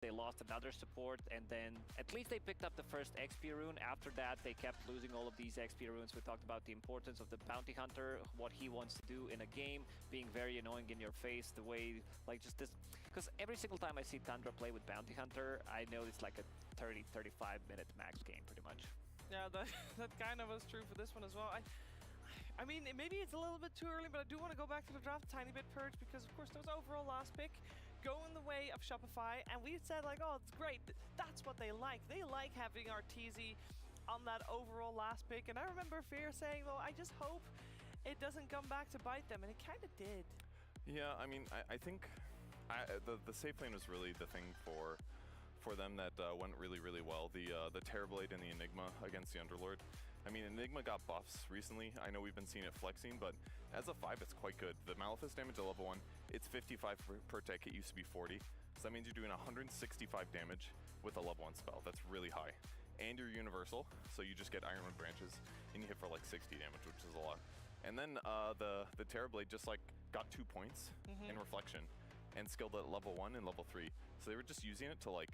They lost another support, and then at least they picked up the first XP rune. After that, they kept losing all of these XP runes. We talked about the importance of the bounty hunter, what he wants to do in a game, being very annoying in your face, the way, like, just this. Because every single time I see Tundra play with bounty hunter, I know it's like a 30-35 minute max game, pretty much. Yeah, that kind of was true for this one as well. I mean, maybe it's a little bit too early, but I do want to go back to the draft a tiny bit, Purge, because of course those overall last pick go in the way of Shopify, and we said like, oh, it's great. That's what they like. They like having our TZ on that overall last pick, and I remember Fear saying, well, I just hope it doesn't come back to bite them, and it kind of did. Yeah, I mean, I think the safe lane was really the thing for them that went really well. The Terrorblade and the Enigma against the Underlord. I mean, Enigma got buffs recently. I know we've been seeing it flexing, but as a 5, it's quite good. The Malefice damage at level 1, it's 55 per tick. It used to be 40. So that means you're doing 165 damage with a level 1 spell. That's really high. And you're universal, so you just get Ironwood branches, and you hit for like 60 damage, which is a lot. And then the Terrorblade just like got 2 points in reflection, and skilled at level 1 and level 3. So they were just using it to like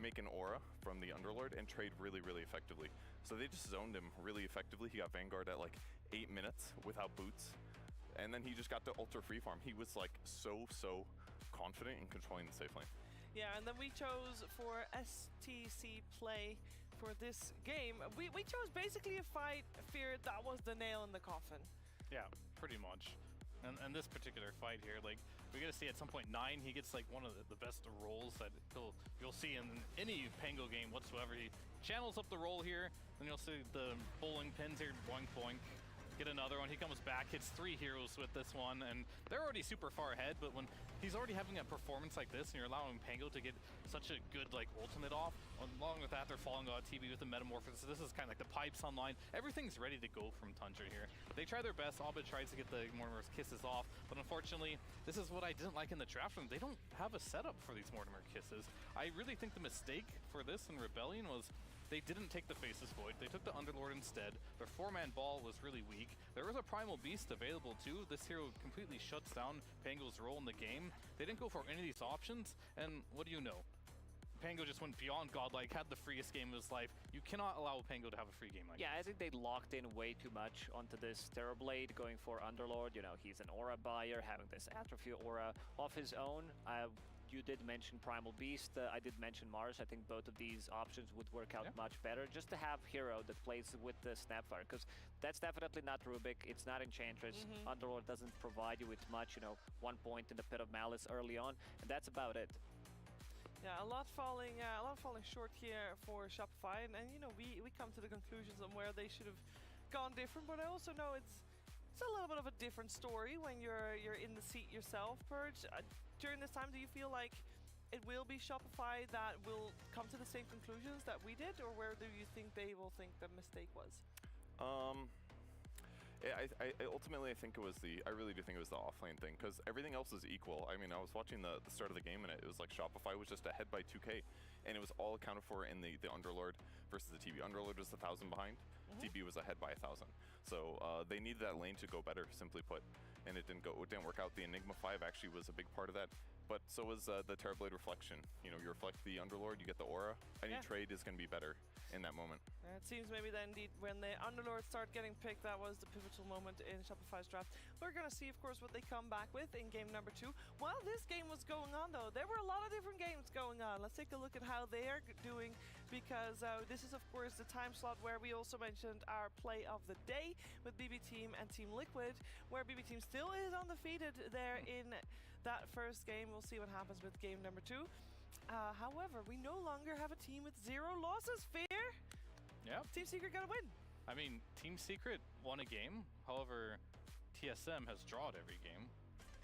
make an aura from the Underlord and trade really effectively. So they just zoned him really effectively. He got Vanguard at like 8 minutes without boots. And then he just got the ultra free farm. He was like so confident in controlling the safe lane. Yeah, and then we chose for STC play for this game. We chose basically a fight, Fear, that was the nail in the coffin. Yeah, pretty much. And this particular fight here, like, we're gonna see at some point 9, he gets like one of the best rolls that you'll see in any Pango game whatsoever. He channels up the roll here, then you'll see the bowling pins here, boink boink. Get another one, he comes back, hits 3 heroes with this one, and they're already super far ahead, but when he's already having a performance like this, and you're allowing Pango to get such a good like ultimate off, along with that, they're falling on TV with the Metamorphosis, so this is kind of like the pipes online. Everything's ready to go from Tundra here. They try their best, Abed tries to get the Mortimer's Kisses off, but unfortunately, this is what I didn't like in the draft room. They don't have a setup for these Mortimer Kisses. I really think the mistake for this in Rebellion was they didn't take the Faceless Void, they took the Underlord instead. Their 4-man ball was really weak. There was a Primal Beast available too. This hero completely shuts down Pango's role in the game. They didn't go for any of these options, and what do you know? Pango just went beyond godlike, had the freest game of his life. You cannot allow Pango to have a free game like Yeah, this. I think they locked in way too much onto this Terrorblade, going for Underlord. You know, he's an aura buyer, having this Atrophy aura of his own. You did mention Primal Beast, I did mention Mars. I think both of these options would work out much better. Just to have hero that plays with the Snapfire, because that's definitely not Rubik, it's not Enchantress. Underlord doesn't provide you with much, you know, 1 point in the Pit of Malice early on, and that's about it. Yeah, a lot falling short here for Shopify, and you know, we come to the conclusions on where they should have gone different, but I also know it's a little bit of a different story when you're in the seat yourself, Purge. During this time, do you feel like it will be Shopify that will come to the same conclusions that we did, or where do you think they will think the mistake was? Yeah, ultimately I think it was I really do think it was the offlane thing, because everything else is equal. I mean, I was watching the start of the game, and it was like Shopify was just ahead by 2k, and it was all accounted for in the Underlord versus the TB. Underlord was 1,000 behind, TB was ahead by 1,000. So they needed that lane to go better, simply put, and it didn't work out. The Enigma 5 actually was a big part of that. But so was the Terrorblade Reflection. You know, you reflect the Underlord, you get the aura. Any trade is going to be better in that moment. It seems maybe that indeed when the Underlords start getting picked, that was the pivotal moment in Shopify's draft. We're going to see, of course, what they come back with in game number 2. While this game was going on, though, there were a lot of different games going on. Let's take a look at how they are doing, because this is, of course, the time slot where we also mentioned our play of the day with BB Team and Team Liquid, where BB Team still is undefeated there in that first game. We'll see what happens with game number 2. However, we no longer have a team with 0 losses, Fear. Yeah. Team Secret got a win. I mean, Team Secret won a game. However, TSM has drawed every game.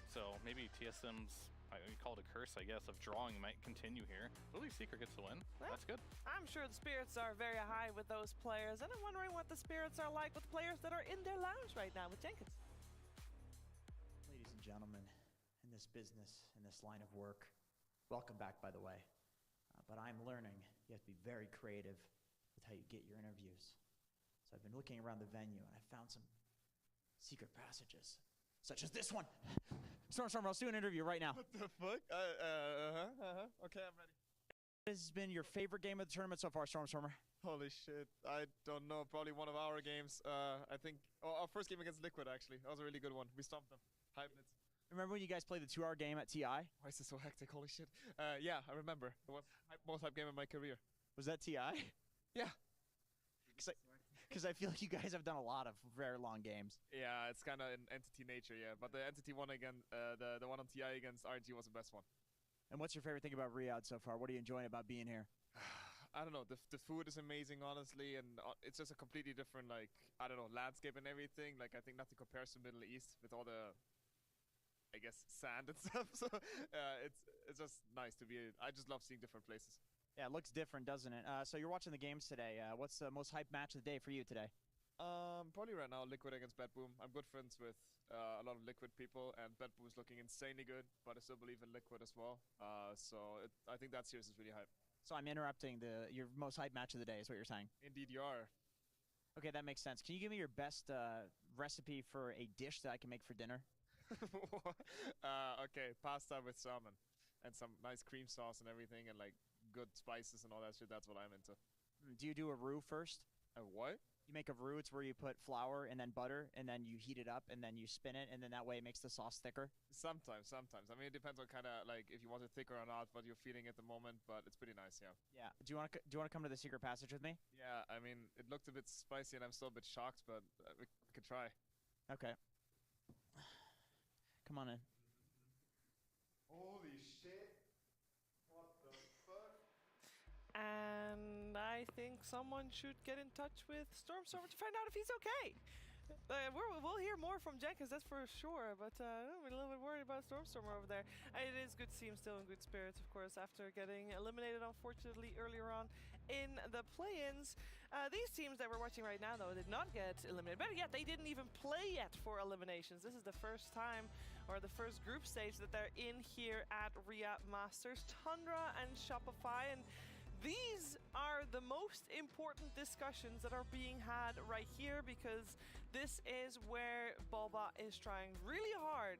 So maybe TSM's, we call it a curse, I guess, of drawing might continue here. But at least Secret gets the win. Well, that's good. I'm sure the spirits are very high with those players, and I'm wondering what the spirits are like with the players that are in their lounge right now with Jenkins. Ladies and gentlemen, in this business, in this line of work, welcome back, by the way. But I'm learning you have to be very creative with how you get your interviews. So I've been looking around the venue, and I found some secret passages, such as this one. Storm, let's do an interview right now. What the fuck? Okay, I'm ready. has been your favorite game of the tournament so far, Stormstormer? Holy shit. I don't know. Probably one of our games. I think our first game against Liquid, actually. That was a really good one. We stomped them. Hype Blitz. Remember when you guys played the 2-hour game at TI? Why is this so hectic? Holy shit. Yeah, I remember. It was most hype game in my career. Was that TI? Yeah. Because I feel like you guys have done a lot of very long games. Yeah, it's kind of an entity nature, yeah. But the entity one again, the one on TI against RNG was the best one. And what's your favorite thing about Riyadh so far? What are you enjoying about being here? I don't know. The food is amazing, honestly, and it's just a completely different, like, I don't know, landscape and everything. Like, I think nothing compares to Middle East with all the, I guess, sand and stuff. So it's just nice to be. I just love seeing different places. Yeah, it looks different, doesn't it? So you're watching the games today. What's the most hyped match of the day for you today? Probably right now, Liquid against Bedboom. I'm good friends with a lot of Liquid people, and Bedboom is looking insanely good, but I still believe in Liquid as well. I think that series is really hype. So I'm interrupting your most hyped match of the day is what you're saying? Indeed you are. Okay, that makes sense. Can you give me your best recipe for a dish that I can make for dinner? Okay, pasta with salmon and some nice cream sauce and everything, and like good spices and all that shit. That's what I'm into. Do you do a roux first? A what? You make a roux. It's where you put flour and then butter, and then you heat it up, and then you spin it, and then that way it makes the sauce thicker? Sometimes. I mean, it depends on kind of like if you want it thicker or not, what you're feeling at the moment, but it's pretty nice, yeah. Yeah. Do you want to come to the secret passage with me? Yeah, I mean, it looked a bit spicy and I'm still a bit shocked, but we could try. Okay. Come on in. Holy shit. What the fuck? And I think someone should get in touch with Stormstormer to find out if he's okay. We'll hear more from Jenkins, that's for sure, but I'm a little bit worried about Stormstormer over there. It is good to see him still in good spirits, of course, after getting eliminated, unfortunately, earlier on in the play-ins. These teams that we're watching right now, though, did not get eliminated. Better yet, they didn't even play yet for eliminations. This is the first time, or the first group stage that they're in here at Riyadh Masters. Tundra and Shopify, and these are the most important discussions that are being had right here, because this is where Bulba is trying really hard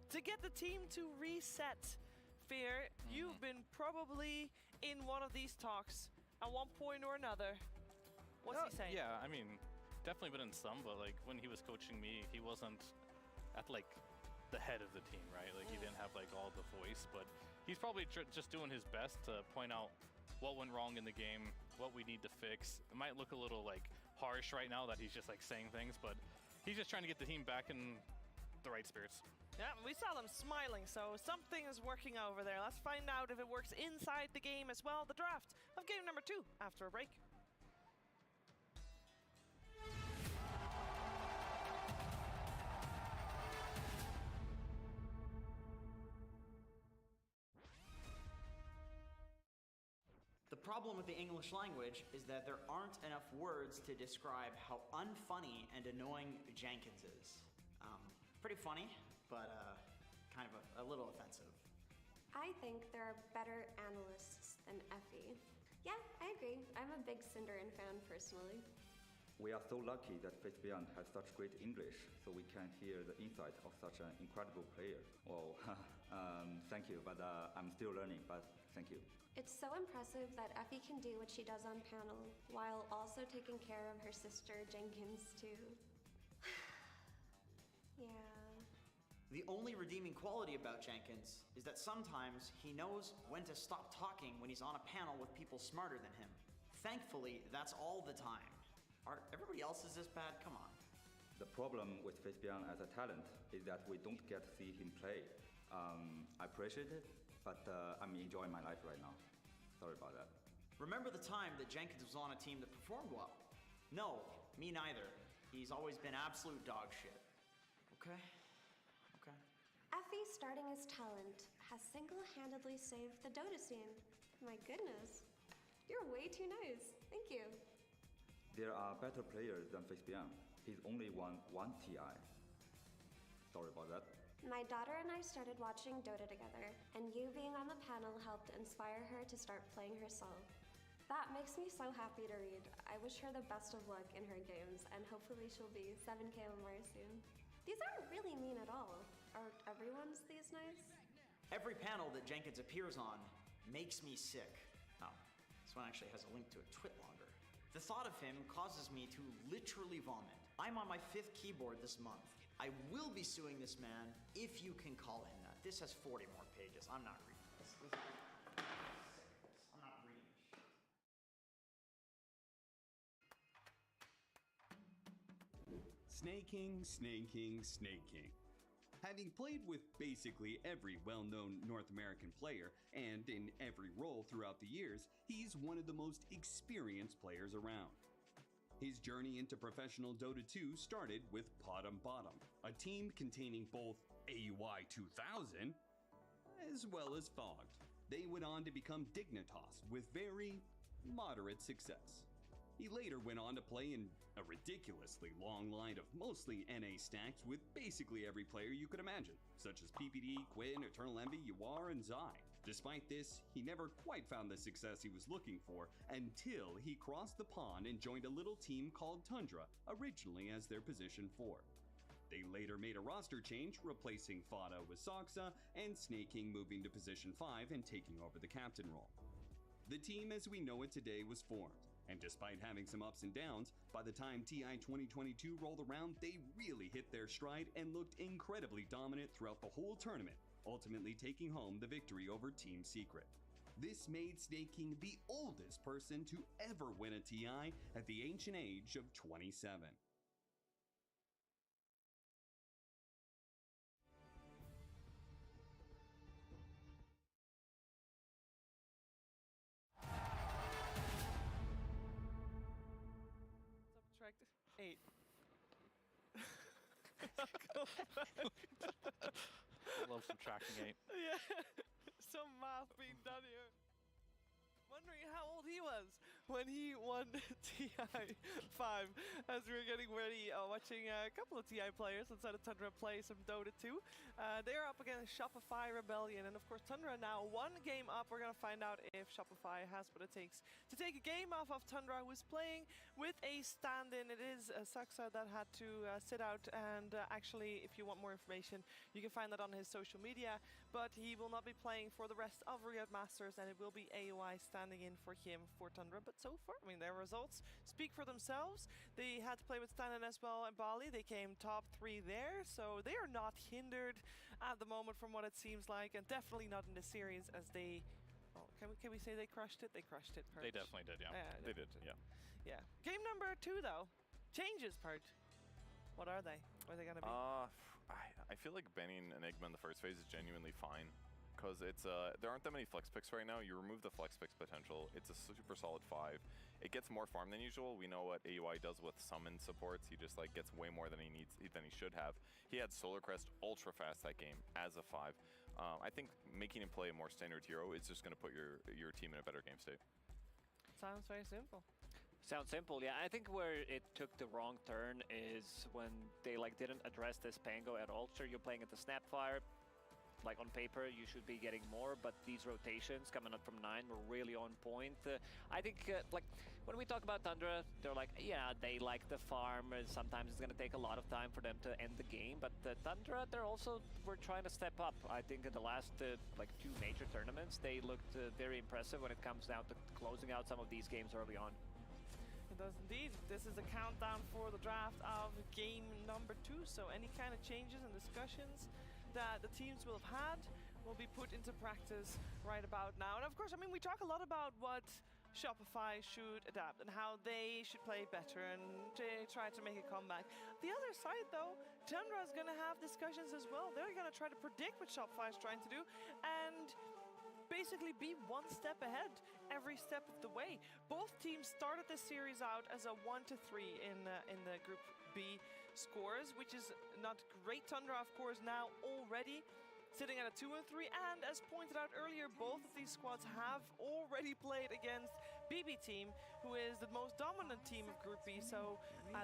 to get the team to reset. Fear, you've been probably in one of these talks at one point or another. What's he saying? Yeah, I mean, definitely been in some, but like when he was coaching me, he wasn't at like the head of the team, right? Like he didn't have like all the voice, but he's probably just doing his best to point out what went wrong in the game, what we need to fix. It might look a little like harsh right now that he's just like saying things, but he's just trying to get the team back in the right spirits. Yeah, we saw them smiling, so something is working over there. Let's find out if it works inside the game as well. The draft of game number 2 after a break. The problem with the English language is that there aren't enough words to describe how unfunny and annoying Jenkins is. Pretty funny, but kind of a little offensive. I think there are better analysts than Effie. Yeah, I agree. I'm a big Cinderin fan personally. We are so lucky that Face Beyond has such great English, so we can hear the insight of such an incredible player. Well, thank you, but I'm still learning, but thank you. It's so impressive that Effie can do what she does on panel, while also taking care of her sister Jenkins too. Yeah. The only redeeming quality about Jenkins is that sometimes he knows when to stop talking when he's on a panel with people smarter than him. Thankfully, that's all the time. Everybody else is this bad? Come on. The problem with Face Beyond as a talent is that we don't get to see him play. I appreciate it, but I'm enjoying my life right now. Sorry about that. Remember the time that Jenkins was on a team that performed well? No, me neither. He's always been absolute dog shit. Okay? Effie's starting his talent has single-handedly saved the Dota scene. My goodness. You're way too nice. Thank you. There are better players than Face Beyond. He's only won 1 TI. Sorry about that. My daughter and I started watching Dota together, and you being on the panel helped inspire her to start playing herself. That makes me so happy to read. I wish her the best of luck in her games, and hopefully she'll be 7K or more soon. These aren't really mean at all. Are everyone's these nice? Every panel that Jenkins appears on makes me sick. Oh, this one actually has a link to a twit logger. The thought of him causes me to literally vomit. I'm on my 5th keyboard this month. I will be suing this man if you can call him that. This has 40 more pages. I'm not reading this. I'm not reading this shit. Snaking. Having played with basically every well-known North American player, and in every role throughout the years, he's one of the most experienced players around. His journey into professional Dota 2 started with Bottom, a team containing both AUI 2000 as well as Fogged. They went on to become Dignitas with very moderate success. He later went on to play in a ridiculously long line of mostly NA stacks with basically every player you could imagine, such as PPD, Quinn, Eternal Envy, UR, and Zai. Despite this, he never quite found the success he was looking for until he crossed the pond and joined a little team called Tundra, originally as their position 4. They later made a roster change, replacing Fada with Soxa, and Snaking moving to position 5 and taking over the captain role. The team as we know it today was formed, and despite having some ups and downs, by the time TI 2022 rolled around, they really hit their stride and looked incredibly dominant throughout the whole tournament, ultimately taking home the victory over Team Secret. This made Snaking the oldest person to ever win a TI at the ancient age of 27. Subtract 8. I love subtracting 8. Yeah, some math being done here. Wondering how old he was when he won TI 5 as we were getting ready, watching a couple of TI players inside of Tundra play some Dota 2. They're up against Shopify Rebellion, and of course Tundra now 1 game up. We're gonna find out if Shopify has what it takes to take a game off of Tundra, who is playing with a stand-in. It is Saxa that had to sit out, and actually, if you want more information, you can find that on his social media, but he will not be playing for the rest of Riyadh Masters, and it will be AOI standing in for him for Tundra. But so far, I mean, their results speak for themselves. They had to play with stand-in as well in Bali. They came top 3 there, so they are not hindered at the moment from what it seems like, and definitely not in the series as they... Well, can we say they crushed it? They crushed it, Purge. They definitely did, yeah. They did, yeah. Yeah. Game number 2, though. Changes, Purge. What are they? What are they going to be? I feel like banning Enigma in the first phase is genuinely fine. Because it's there aren't that many flex picks right now. You remove the flex picks potential. It's a super solid 5. It gets more farm than usual. We know what AUI does with summon supports. He just like gets way more than he needs, than he should have. He had Solar Crest ultra fast that game as a 5. I think making him play a more standard hero is just going to put your team in a better game state. Sounds very simple. Sounds simple, yeah. I think where it took the wrong turn is when they like didn't address this Pango at all. Sure, you're playing at the Snapfire. Like on paper, you should be getting more, but these rotations coming up from 9 were really on point. I think, like, when we talk about Tundra, they're like, yeah, they like the farm. Sometimes it's going to take a lot of time for them to end the game, but Tundra, we're trying to step up. I think in the last, like, 2 major tournaments, they looked very impressive when it comes down to closing out some of these games early on. It does indeed. This is a countdown for the draft of game number 2, so any kind of changes and discussions that the teams will have had will be put into practice right about now. And of course, I mean, we talk a lot about what Shopify should adapt and how they should play better and try to make a comeback. The other side, though, Tundra is going to have discussions as well. They're going to try to predict what Shopify is trying to do and basically be 1 step ahead every step of the way. Both teams started this series out as a 1-3 in the Group B scores, which is not great. Tundra, of course, now already sitting at a 2-3, and as pointed out earlier, both of these squads have already played against BB Team, who is the most dominant team of Group B, so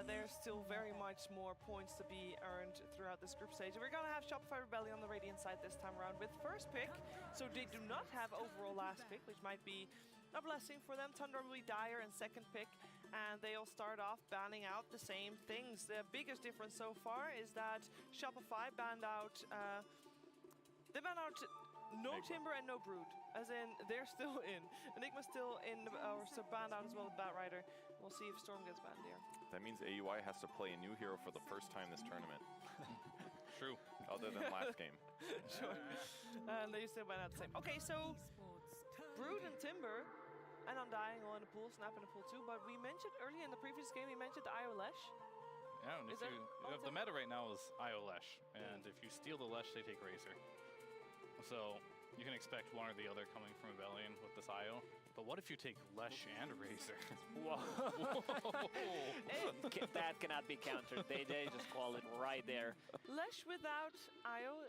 there's still very much more points to be earned throughout this group stage. And we're gonna have Shopify Rebellion on the Radiant side this time around with first pick, so they do not have overall last pick, which might be a blessing for them. Tundra will be Dire in second pick, and they'll start off banning out the same things. The biggest difference so far is that Shopify banned out No Enigma. Timber and no Brood, as in they're still in. Enigma's still in, or so banned out as well as Batrider. We'll see if Storm gets banned here. That means AUI has to play a new hero for the first time this tournament. True. Other than last game. Sure. And they still ban out the same. Okay, so Brood and Timber and Undying all in the pool, Snap in the pool too. But we mentioned earlier in the previous game, we mentioned the IO Lesh. Yeah, and if Is that you the meta right now is IO Lesh, and if you steal the Lesh, they take Razor. So you can expect one or the other coming from Rebellion with this IO. But what if you take Lesh and Razor? Whoa. That cannot be countered. They just call it right there. Lesh without IO,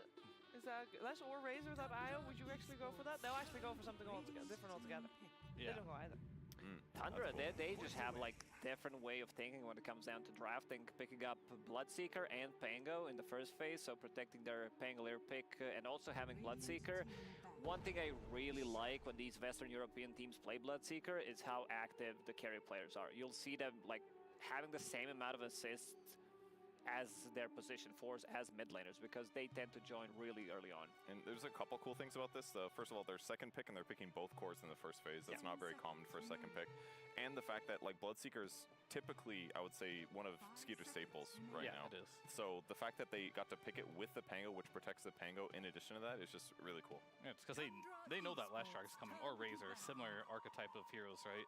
is that Lesh or Razor without IO? Would you actually go for that? They'll actually go for something altogether, different altogether. Yeah. They don't go either. Tundra, they just have like different way of thinking when it comes down to drafting, picking up Bloodseeker and Pango in the first phase, so protecting their Pangolier pick and also having Bloodseeker. One thing I really like when these Western European teams play Bloodseeker is how active the carry players are. You'll see them like having the same amount of assists as their position 4s as mid laners because they tend to join really early on. And there's a couple cool things about this. First of all, their second pick, and they're picking both cores in the first phase. That's not very common for a second pick. And the fact that like Bloodseeker is typically, I would say, one of Skeeter's staples right now. It is. So the fact that they got to pick it with the Pango, which protects the Pango in addition to that, is just really cool. Yeah, it's because they know that Lash Shark is coming, or Razor, similar archetype of heroes, right?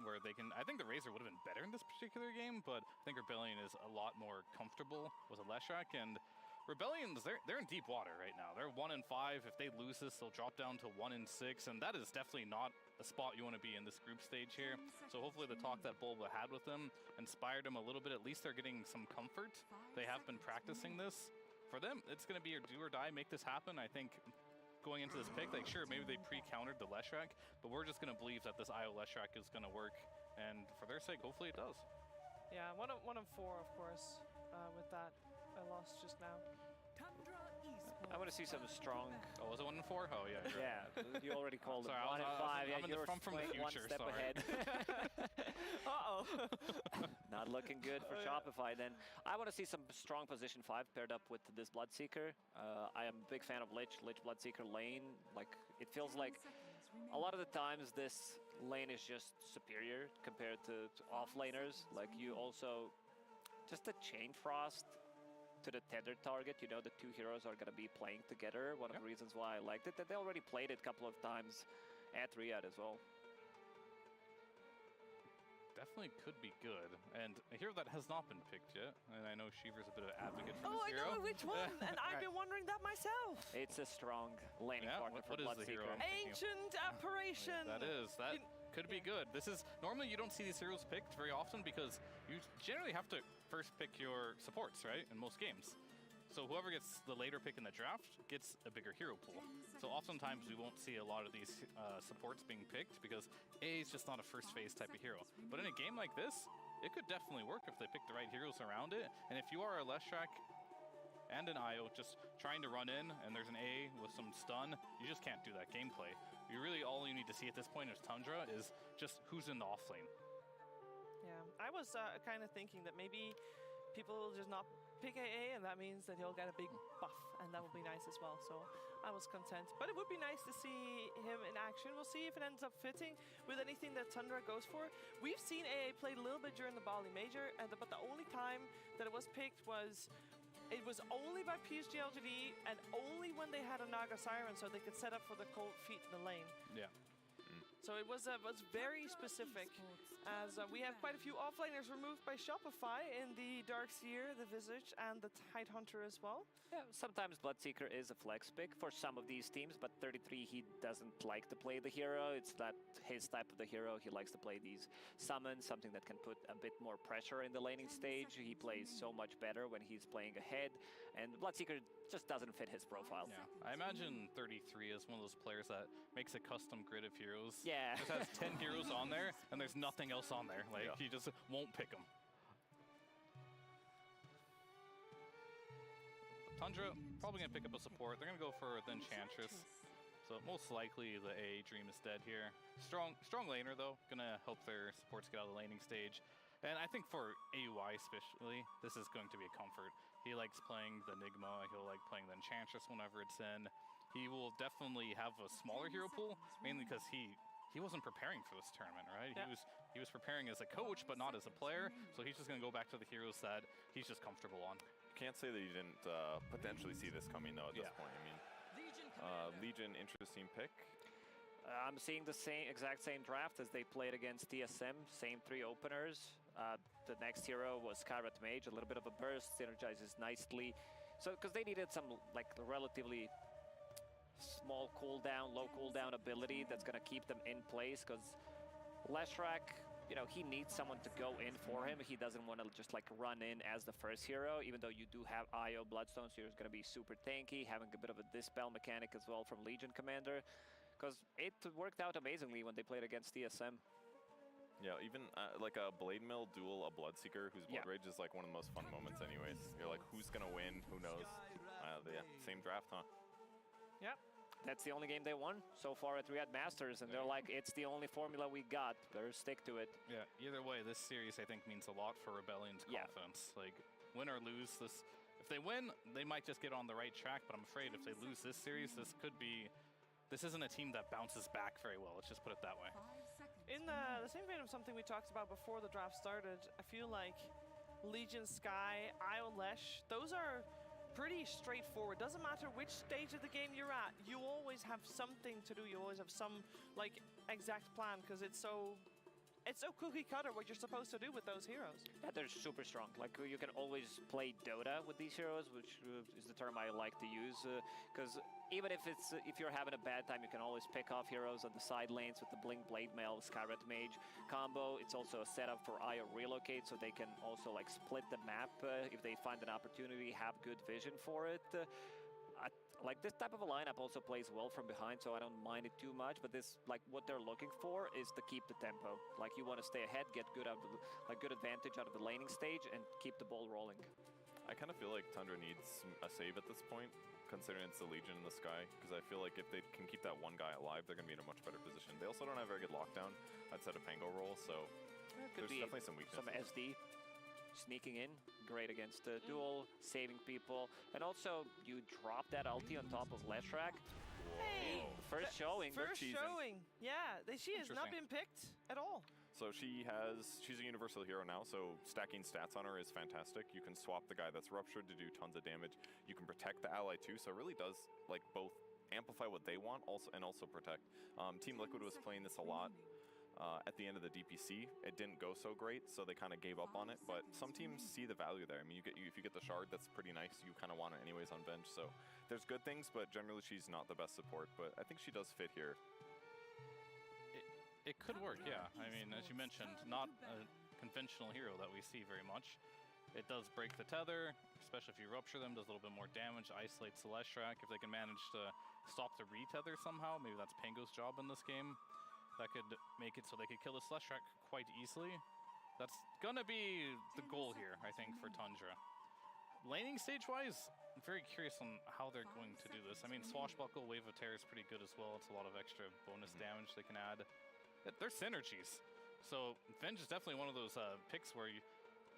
Where they can, I think the Razor would have been better in this particular game, but I think Rebellion is a lot more comfortable with a Leshrac, and Rebellion's, they're in deep water right now. They're 1-5. If they lose this, they'll drop down to 1-6, and that is definitely not a spot you want to be in this group stage here. So hopefully the talk that Bulba had with them inspired them a little bit. At least they're getting some comfort. They have been practicing this. For them, it's going to be a do or die, make this happen. I think going into this pick, like sure, maybe they pre-countered the Leshrac, but we're just going to believe that this IO Leshrac is going to work, and for their sake, hopefully it does. Yeah, one of 4, of course, with that. I lost just now. Tundra Esports. I want to see some strong. Oh, was it 1-4? Oh, yeah. Sure. Yeah, you already called it Sorry, 1-5. Yeah, I'm you're from the one future, step sorry. ahead. Uh-oh. Not looking good for Shopify then. I want to see some strong position 5 paired up with this Bloodseeker. I am a big fan of Lich Bloodseeker lane. Like, it feels like a lot of the times this lane is just superior compared to off-laners. Like, you also, just the Chain Frost to the tethered target, you know the two heroes are going to be playing together. One of the reasons why I liked it, that they already played it a couple of times at Riyadh as well. Definitely could be good, and a hero that has not been picked yet, and I know Shiver's a bit of an advocate for Oh, this I hero. know which one, and I've been wondering that myself. It's a strong laning partner for what is the hero Bloodseeker. I'm thinking of? Ancient Apparition. That could be good. This is, normally you don't see these heroes picked very often because you generally have to first pick your supports, right, in most games. So whoever gets the later pick in the draft gets a bigger hero pool. So oftentimes we won't see a lot of these supports being picked because A is just not a first phase type of hero. But in a game like this, it could definitely work if they pick the right heroes around it. And if you are a Leshrac and an IO just trying to run in and there's an A with some stun, you just can't do that gameplay. You really, all you need to see at this point is Tundra is just who's in the off lane. Yeah, I was kind of thinking that maybe people will just not pick AA, and that means that he'll get a big buff, and that will be nice as well. So I was content. But it would be nice to see him in action. We'll see if it ends up fitting with anything that Tundra goes for. We've seen AA played a little bit during the Bali Major, but the only time that it was picked was it was only by PSG LGD and only when they had a Naga Siren, so they could set up for the cold feet in the lane. Yeah. So it was very specific, as we have quite a few offlaners removed by Shopify in the Darkseer, the Visage, and the Tidehunter as well. Yeah, sometimes Bloodseeker is a flex pick for some of these teams, but 33, he doesn't like to play the hero. It's not his type of the hero. He likes to play these summons, something that can put a bit more pressure in the laning stage. He plays so much better when he's playing ahead, and Bloodseeker just doesn't fit his profile. Yeah, I imagine 33 is one of those players that makes a custom grid of heroes. Yeah. Just has 10 heroes on there, and there's nothing else on there. Like, he just won't pick them. Tundra, probably going to pick up a support. They're going to go for the Enchantress. So most likely the A Dream is dead here. Strong laner, though. Going to help their supports get out of the laning stage. And I think for AUI especially, this is going to be a comfort. He likes playing the Enigma. He'll like playing the Enchantress whenever it's in. he will definitely have a smaller hero pool, mainly because he wasn't preparing for this tournament, right? Yeah. He was preparing as a coach, but not as a player. So he's just going to go back to the heroes that he's just comfortable on. Can't say that you didn't potentially see this coming though at this point. I mean, Legion, interesting pick. I'm seeing the exact same draft as they played against TSM, same 3 openers. The next hero was Skyrat Mage, a little bit of a burst, synergizes nicely. So, because they needed some like relatively small cooldown, low cooldown ability that's gonna keep them in place, because Leshrac, you know, he needs someone to go in for him. He doesn't want to just like run in as the first hero, even though you do have IO Bloodstone, so you're going to be super tanky, having a bit of a dispel mechanic as well from Legion Commander, because it worked out amazingly when they played against TSM. Yeah, even like a Blade Mill duel a Bloodseeker whose Blood Rage is like one of the most fun moments anyways. You're like, who's going to win? Who knows? Yeah, same draft, huh? Yep. That's the only game they won so far at Riyadh Masters, and they're like, it's the only formula we got. Better stick to it. Yeah, either way, this series I think means a lot for Rebellion's confidence. Like, win or lose, this, if they win, they might just get on the right track, but I'm afraid if they lose this series, this isn't a team that bounces back very well. Let's just put it that way. In the same vein of something we talked about before the draft started, I feel like Legion Sky, Io Lesh, those are pretty straightforward. Doesn't matter which stage of the game you're at, you always have something to do. You always have some like exact plan, because it's so cookie cutter what you're supposed to do with those heroes. Yeah, they're super strong. Like, you can always play Dota with these heroes, which is the term I like to use, because even if you're having a bad time, you can always pick off heroes on the side lanes with the Blink Blade Mail, Skyrat Mage combo. It's also a setup for IO Relocate, so they can also like split the map if they find an opportunity, have good vision for it. Like, this type of a lineup also plays well from behind, so I don't mind it too much. But this, like, what they're looking for is to keep the tempo. Like, you want to stay ahead, get good good advantage out of the laning stage, and keep the ball rolling. I kind of feel like Tundra needs a save at this point, considering it's the Legion in the sky, because I feel like if they can keep that one guy alive, they're going to be in a much better position. They also don't have very good lockdown outside of Pango roll, so there's definitely some weaknesses. Some SD sneaking in, great against duel, saving people, and also you drop that ulti on top of Leshrac. Hey, first showing. First showing. Yeah, she has not been picked at all. So she's a universal hero now, so stacking stats on her is fantastic. You can swap the guy that's ruptured to do tons of damage. You can protect the ally too, so it really does like both amplify what they want and also protect. Team Liquid was playing this a lot. At the end of the DPC, it didn't go so great, so they kind of gave up on it. But some teams see the value there. I mean, if you get the shard, that's pretty nice. You kind of want it anyways on bench. So there's good things, but generally she's not the best support. But I think she does fit here. It could work, yeah. I mean, as you mentioned, not a conventional hero that we see very much. It does break the tether, especially if you rupture them. Does a little bit more damage, isolates the Leshrac. If they can manage to stop the retether somehow, maybe that's Pango's job in this game. That could make it so they could kill the Leshrac quite easily. That's gonna be the goal here, I think, for Tundra. Laning stage-wise, I'm very curious on how they're going to do this. I mean, Swashbuckle, Wave of Terror is pretty good as well. It's a lot of extra bonus damage they can add. They're synergies. So Venge is definitely one of those picks where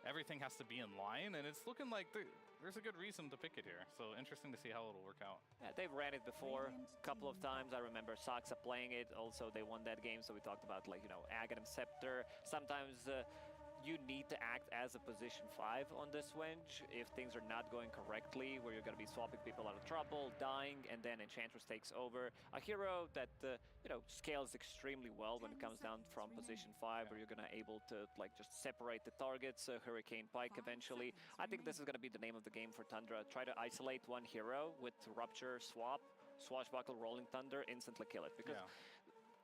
everything has to be in line, and it's looking like there's a good reason to pick it here. So interesting to see how it'll work out. Yeah, they've ran it before a couple of times. I remember Saksa playing it. Also, they won that game, so we talked about, like, you know, Aghanim Scepter. Sometimes you need to act as a position 5 on this Venge if things are not going correctly, where you're going to be swapping people out of trouble, dying, and then Enchantress takes over. A hero that, you know, scales extremely well when it comes down from position 5, where you're going to able to, like, just separate the targets, Hurricane Pike eventually. I think this is going to be the name of the game for Tundra. Try to isolate one hero with Rupture, Swap, Swashbuckle, Rolling Thunder, instantly kill it. Because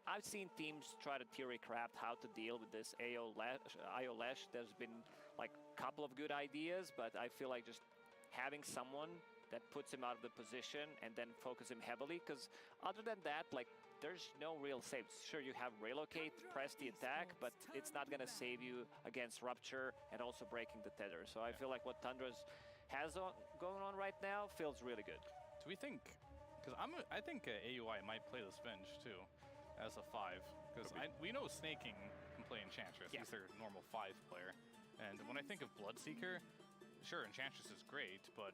I've seen teams try to theory craft how to deal with this IO Lash. There's been like a couple of good ideas, but I feel like just having someone that puts him out of the position and then focus him heavily, because other than that, like, there's no real saves. Sure, you have Relocate, press the attack, but it's not going to save you against Rupture and also breaking the tether. So I feel like what Tundra has going on right now feels really good. Do we think, because I think AUI might play this Venge too as a 5, because we know Snaking can play Enchantress. He's their normal 5 player. And when I think of Bloodseeker, sure, Enchantress is great, but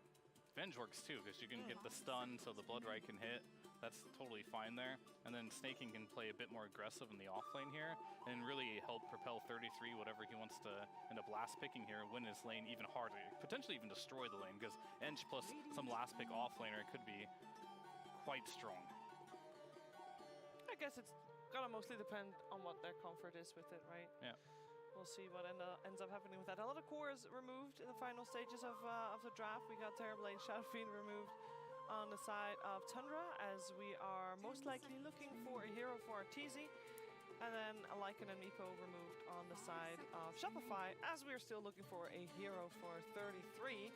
Venge works too, because you can get the stun so the Bloodrite can hit. that's totally fine there. And then Snaking can play a bit more aggressive in the off lane here and really help propel 33, whatever he wants to end up last picking here, win his lane even harder, potentially even destroy the lane, because Ench plus some last pick off laner could be quite strong. I guess it's gonna mostly depend on what their comfort is with it, right? Yeah. We'll see what ends up happening with that. A lot of cores removed in the final stages of the draft. We got Terrorblade Shadow Fiend removed on the side of Tundra, as we are most likely looking for a hero for Arteezy. And then a Lycan and Miko removed on the side of Shopify, as we are still looking for a hero for 33,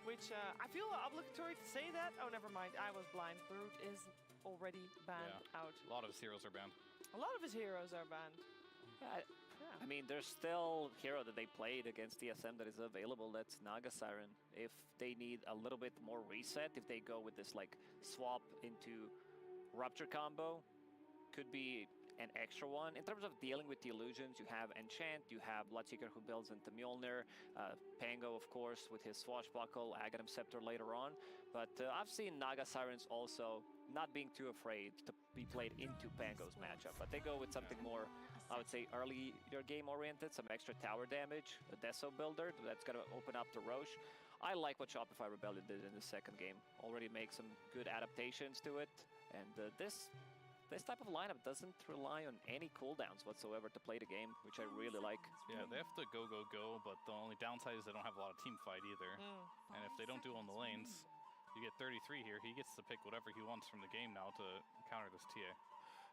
which I feel obligatory to say that. Oh, never mind. I was blind. Brute is already banned out. A lot of his heroes are banned. A lot of his heroes are banned. I mean, there's still hero that they played against TSM that is available. That's Naga Siren. If they need a little bit more reset, if they go with this like swap into Rupture combo, could be an extra one. In terms of dealing with the illusions, you have Enchant, you have Bloodseeker who builds into Mjolnir, Pango, of course, with his Swashbuckle, Aghanim Scepter later on. But I've seen Naga Sirens also not being too afraid to be played into Pango's matchup. But they go with something more, I would say, early game oriented, some extra tower damage, a Deso builder that's going to open up to Roche. I like what Shopify Rebellion did in the second game. Already make some good adaptations to it. And this type of lineup doesn't rely on any cooldowns whatsoever to play the game, which I really like. Yeah, they have to go, but the only downside is they don't have a lot of team fight either. And if they don't do on the lanes, you get 33 here. He gets to pick whatever he wants from the game now to counter this TA.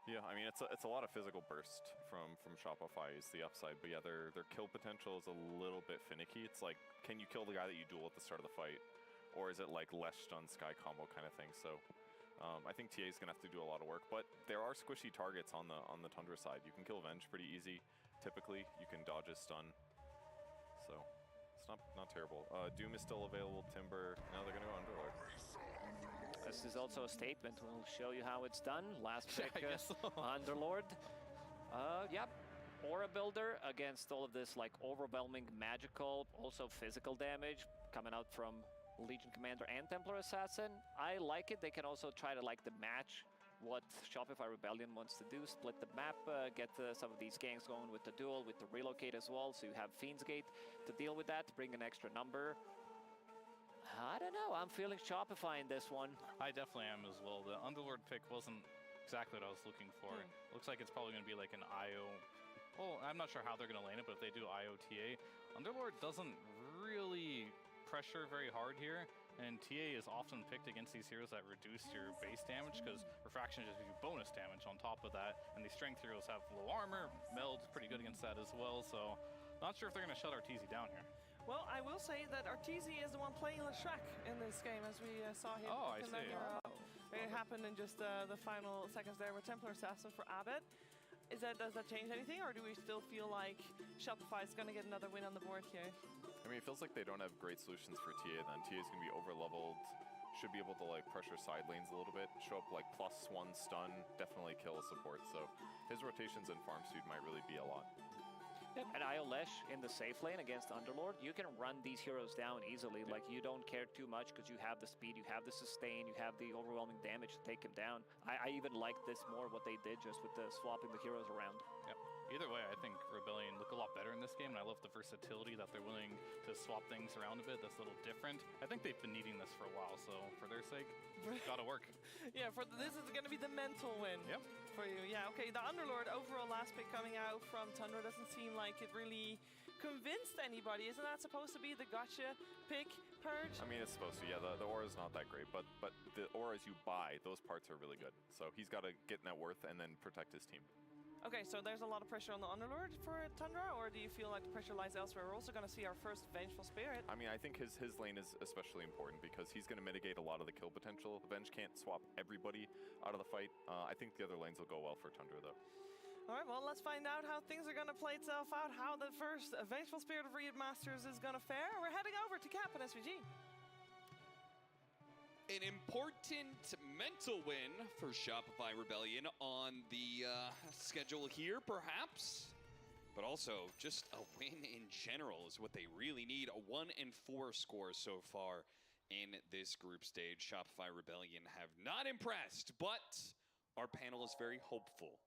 Yeah, I mean, it's a lot of physical burst from Shopify is the upside, but yeah, their kill potential is a little bit finicky. It's like, can you kill the guy that you duel at the start of the fight? Or is it like less stun Sky combo kind of thing? So I think TA is going to have to do a lot of work, but there are squishy targets on the Tundra side. You can kill Venge pretty easy, typically. You can dodge his stun, so it's not terrible. Doom is still available, Timber, now they're going to go Underlord. This is also a statement. We'll show you how it's done. Last pick, Underlord. Yep, Aura Builder against all of this like overwhelming magical, also physical damage coming out from Legion Commander and Templar Assassin. I like it. They can also try to like the match what Shopify Rebellion wants to do, split the map, get some of these ganks going with the duel, with the relocate as well, so you have Fiend's Gate to deal with that, bring an extra number. I don't know, I'm feeling Shopify in this one. I definitely am as well. The Underlord pick wasn't exactly what I was looking for. Looks like it's probably going to be like an IO. Well, I'm not sure how they're going to lane it, but if they do IOTA, Underlord doesn't really pressure very hard here, and TA is often picked against these heroes that reduce your base damage, because Refraction just gives you bonus damage on top of that, and these strength heroes have low armor. Meld pretty good against that as well, so not sure if they're going to shut Arteezy down here. Well, I will say that Arteezy is the one playing Leshrac in this game, as we saw him. Oh, I see. It happened in just the final seconds there with Templar Assassin for Abbott. Does that change anything, or do we still feel like Shopify is going to get another win on the board here? I mean, it feels like they don't have great solutions for TA then. TA is going to be over-leveled, should be able to like pressure side lanes a little bit, show up like +1 stun, definitely kill a support, so his rotations and farm speed might really be a lot. Yep, and IO Lesh in the safe lane against Underlord, you can run these heroes down easily. Like, you don't care too much because you have the speed, you have the sustain, you have the overwhelming damage to take him down. I even like this more, what they did just with the swapping the heroes around. Yep. Either way, I think Rebellion look a lot better in this game, and I love the versatility that they're willing to swap things around a bit. That's a little different. I think they've been needing this for a while, so for their sake, it's gotta work. Yeah, this is gonna be the mental win. Yep. For you. Yeah, okay, the Underlord overall last pick coming out from Tundra doesn't seem like it really convinced anybody. Isn't that supposed to be the gotcha pick, Purge? I mean, it's supposed to, yeah, the aura's not that great, but the auras you buy, those parts are really good. So he's got to get net worth and then protect his team. Okay, so there's a lot of pressure on the Underlord for Tundra, or do you feel like the pressure lies elsewhere? We're also going to see our first Vengeful Spirit. I mean, I think his lane is especially important because he's going to mitigate a lot of the kill potential. Venge can't swap everybody out of the fight. I think the other lanes will go well for Tundra, though. All right, well, let's find out how things are going to play itself out, how the first Vengeful Spirit of Riyadh Masters is going to fare. We're heading over to Cap and SVG. An important mental win for Shopify Rebellion on the schedule here, perhaps. But also, just a win in general is what they really need. A 1-4 score so far in this group stage. Shopify Rebellion have not impressed, but our panel is very hopeful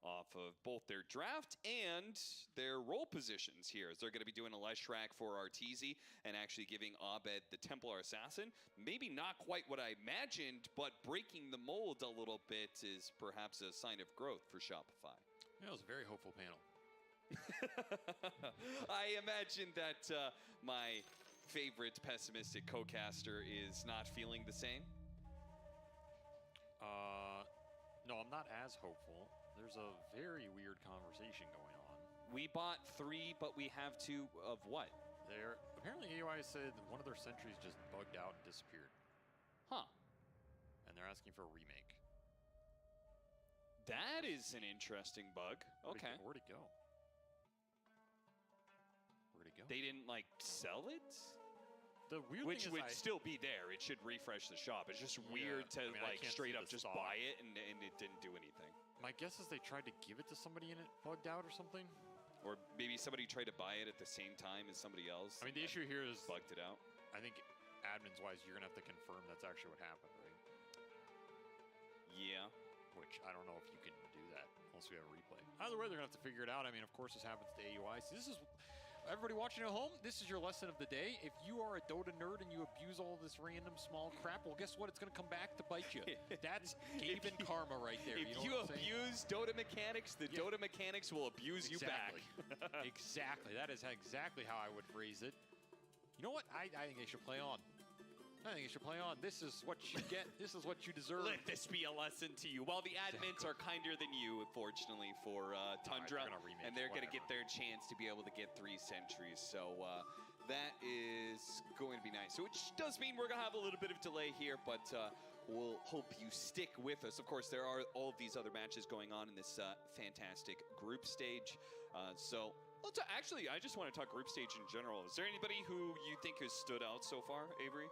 off of both their draft and their role positions here, as they're going to be doing a Leshrac for Arteezy and actually giving Abed the Templar Assassin. Maybe not quite what I imagined, but breaking the mold a little bit is perhaps a sign of growth for Shopify. Yeah, it was a very hopeful panel. I imagine that my favorite pessimistic co-caster is not feeling the same. No, I'm not as hopeful. There's a very weird conversation going on. We bought 3, but we have 2 of what? There apparently AOI said one of their sentries just bugged out and disappeared. Huh. And they're asking for a remake. That is an interesting bug. Okay. Where'd it go? Where'd it go? They didn't like sell it? The weird Which thing is would still be there. It should refresh the shop. It's just weird to like straight up just buy it and it didn't do anything. My guess is they tried to give it to somebody and it bugged out or something. Or maybe somebody tried to buy it at the same time as somebody else. I mean, the issue here is bugged it out. I think admins wise, you're gonna have to confirm that's actually what happened, right? Yeah. Which I don't know if you can do that unless we have a replay. Either way, they're gonna have to figure it out. I mean, of course, this happens to AUI. So this is everybody watching at home. This is your lesson of the day. If you are a Dota nerd and you abuse all this random small crap, well, guess what? It's gonna come back to bite you. That's Gaben karma right there. If you abuse Dota mechanics, the Dota mechanics will abuse you back. Exactly. That is exactly how I would phrase it. You know what? I think they should play on. I think you should play on. This is what you get. This is what you deserve. Let this be a lesson to you. While the admins are kinder than you, fortunately, for Tundra, and they're going to get their chance to be able to get 3 sentries. So that is going to be nice. So which does mean we're going to have a little bit of delay here, but we'll hope you stick with us. Of course, there are all of these other matches going on in this fantastic group stage. So actually, I just want to talk group stage in general. Is there anybody who you think has stood out so far, Avery?